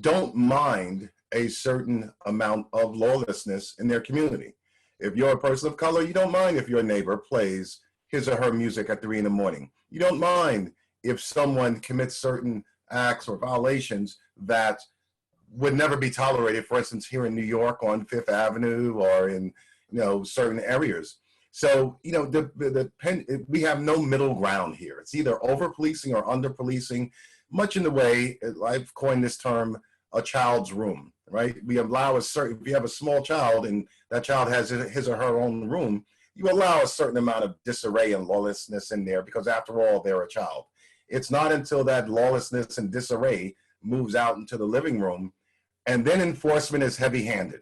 don't mind a certain amount of lawlessness in their community. If you're a person of color, you don't mind if your neighbor plays his or her music at 3 in the morning. You don't mind if someone commits certain acts or violations that would never be tolerated, for instance, here in New York on Fifth Avenue or in, you know, certain areas. So, you know, we have no middle ground here. It's either over-policing or under-policing, much in the way, I've coined this term, a child's room, right? We allow a certain, if you have a small child and that child has his or her own room, you allow a certain amount of disarray and lawlessness in there because after all, they're a child. It's not until that lawlessness and disarray moves out into the living room, and then enforcement is heavy-handed.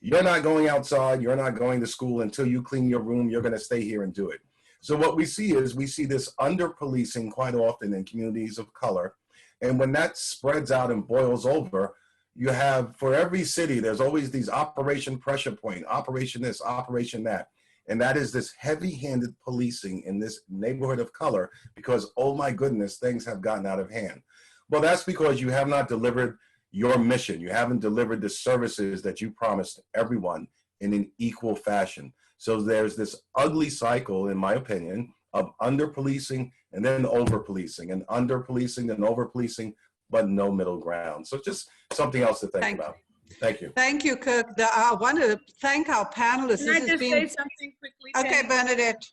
You're not going outside, you're not going to school until you clean your room, you're gonna stay here and do it. So what we see is, we see this under-policing quite often in communities of color. And when that spreads out and boils over, you have, for every city, there's always these Operation Pressure Point, Operation this, Operation that. And that is this heavy-handed policing in this neighborhood of color because, oh my goodness, things have gotten out of hand. Well, that's because you have not delivered your mission. You haven't delivered the services that you promised everyone in an equal fashion. So there's this ugly cycle, in my opinion, of under-policing and then over-policing, and under-policing and over-policing, but no middle ground. So just something else to think about. Thank you. Thank you, Kirk. I want to thank our panelists. Can I just say something quickly? Okay, Bernadette.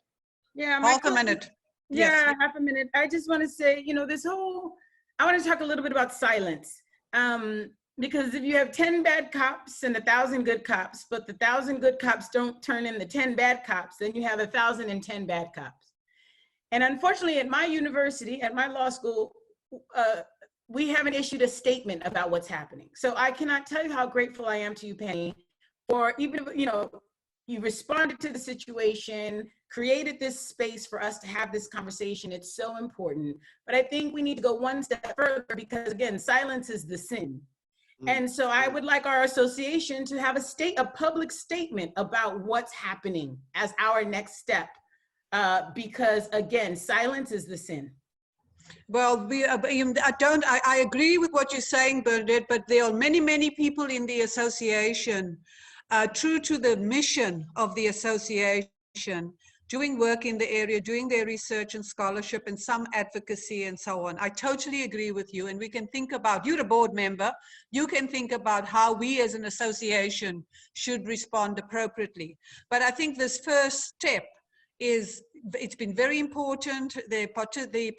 Yeah, half a minute. Yeah, Yes. half a minute. I just want to say, you know, I want to talk a little bit about silence. Because if you have 10 bad cops and 1,000 good cops, but the 1,000 good cops don't turn in the 10 bad cops, then you have 1,010 bad cops. And unfortunately, at my university, at my law school, we haven't issued a statement about what's happening. So I cannot tell you how grateful I am to you, Penny, for even, you know, you responded to the situation, created this space for us to have this conversation. It's so important. But I think we need to go one step further because, again, silence is the sin. And so I would like our association to have a public statement about what's happening as our next step. Because again, silence is the sin. Well, I agree with what you're saying, Bernadette, but there are many, many people in the association, true to the mission of the association, doing work in the area, doing their research and scholarship and some advocacy and so on. I totally agree with you. And we can think about, you're a board member, you can think about how we as an association should respond appropriately. But I think this first step it's been very important. The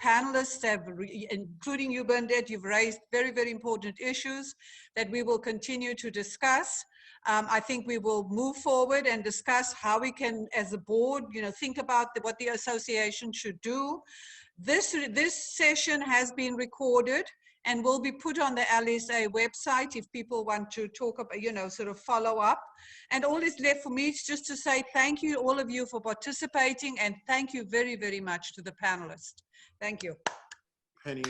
panelists have, including you, Bernadette, you've raised very, very important issues that we will continue to discuss. I think we will move forward and discuss how we can, as a board, you know, think about what the association should do. This session has been recorded and will be put on the LSA website if people want to talk about, you know, sort of follow up. And all is left for me is just to say thank you, all of you, for participating, and thank you very, very much to the panelists. Thank you. Penny.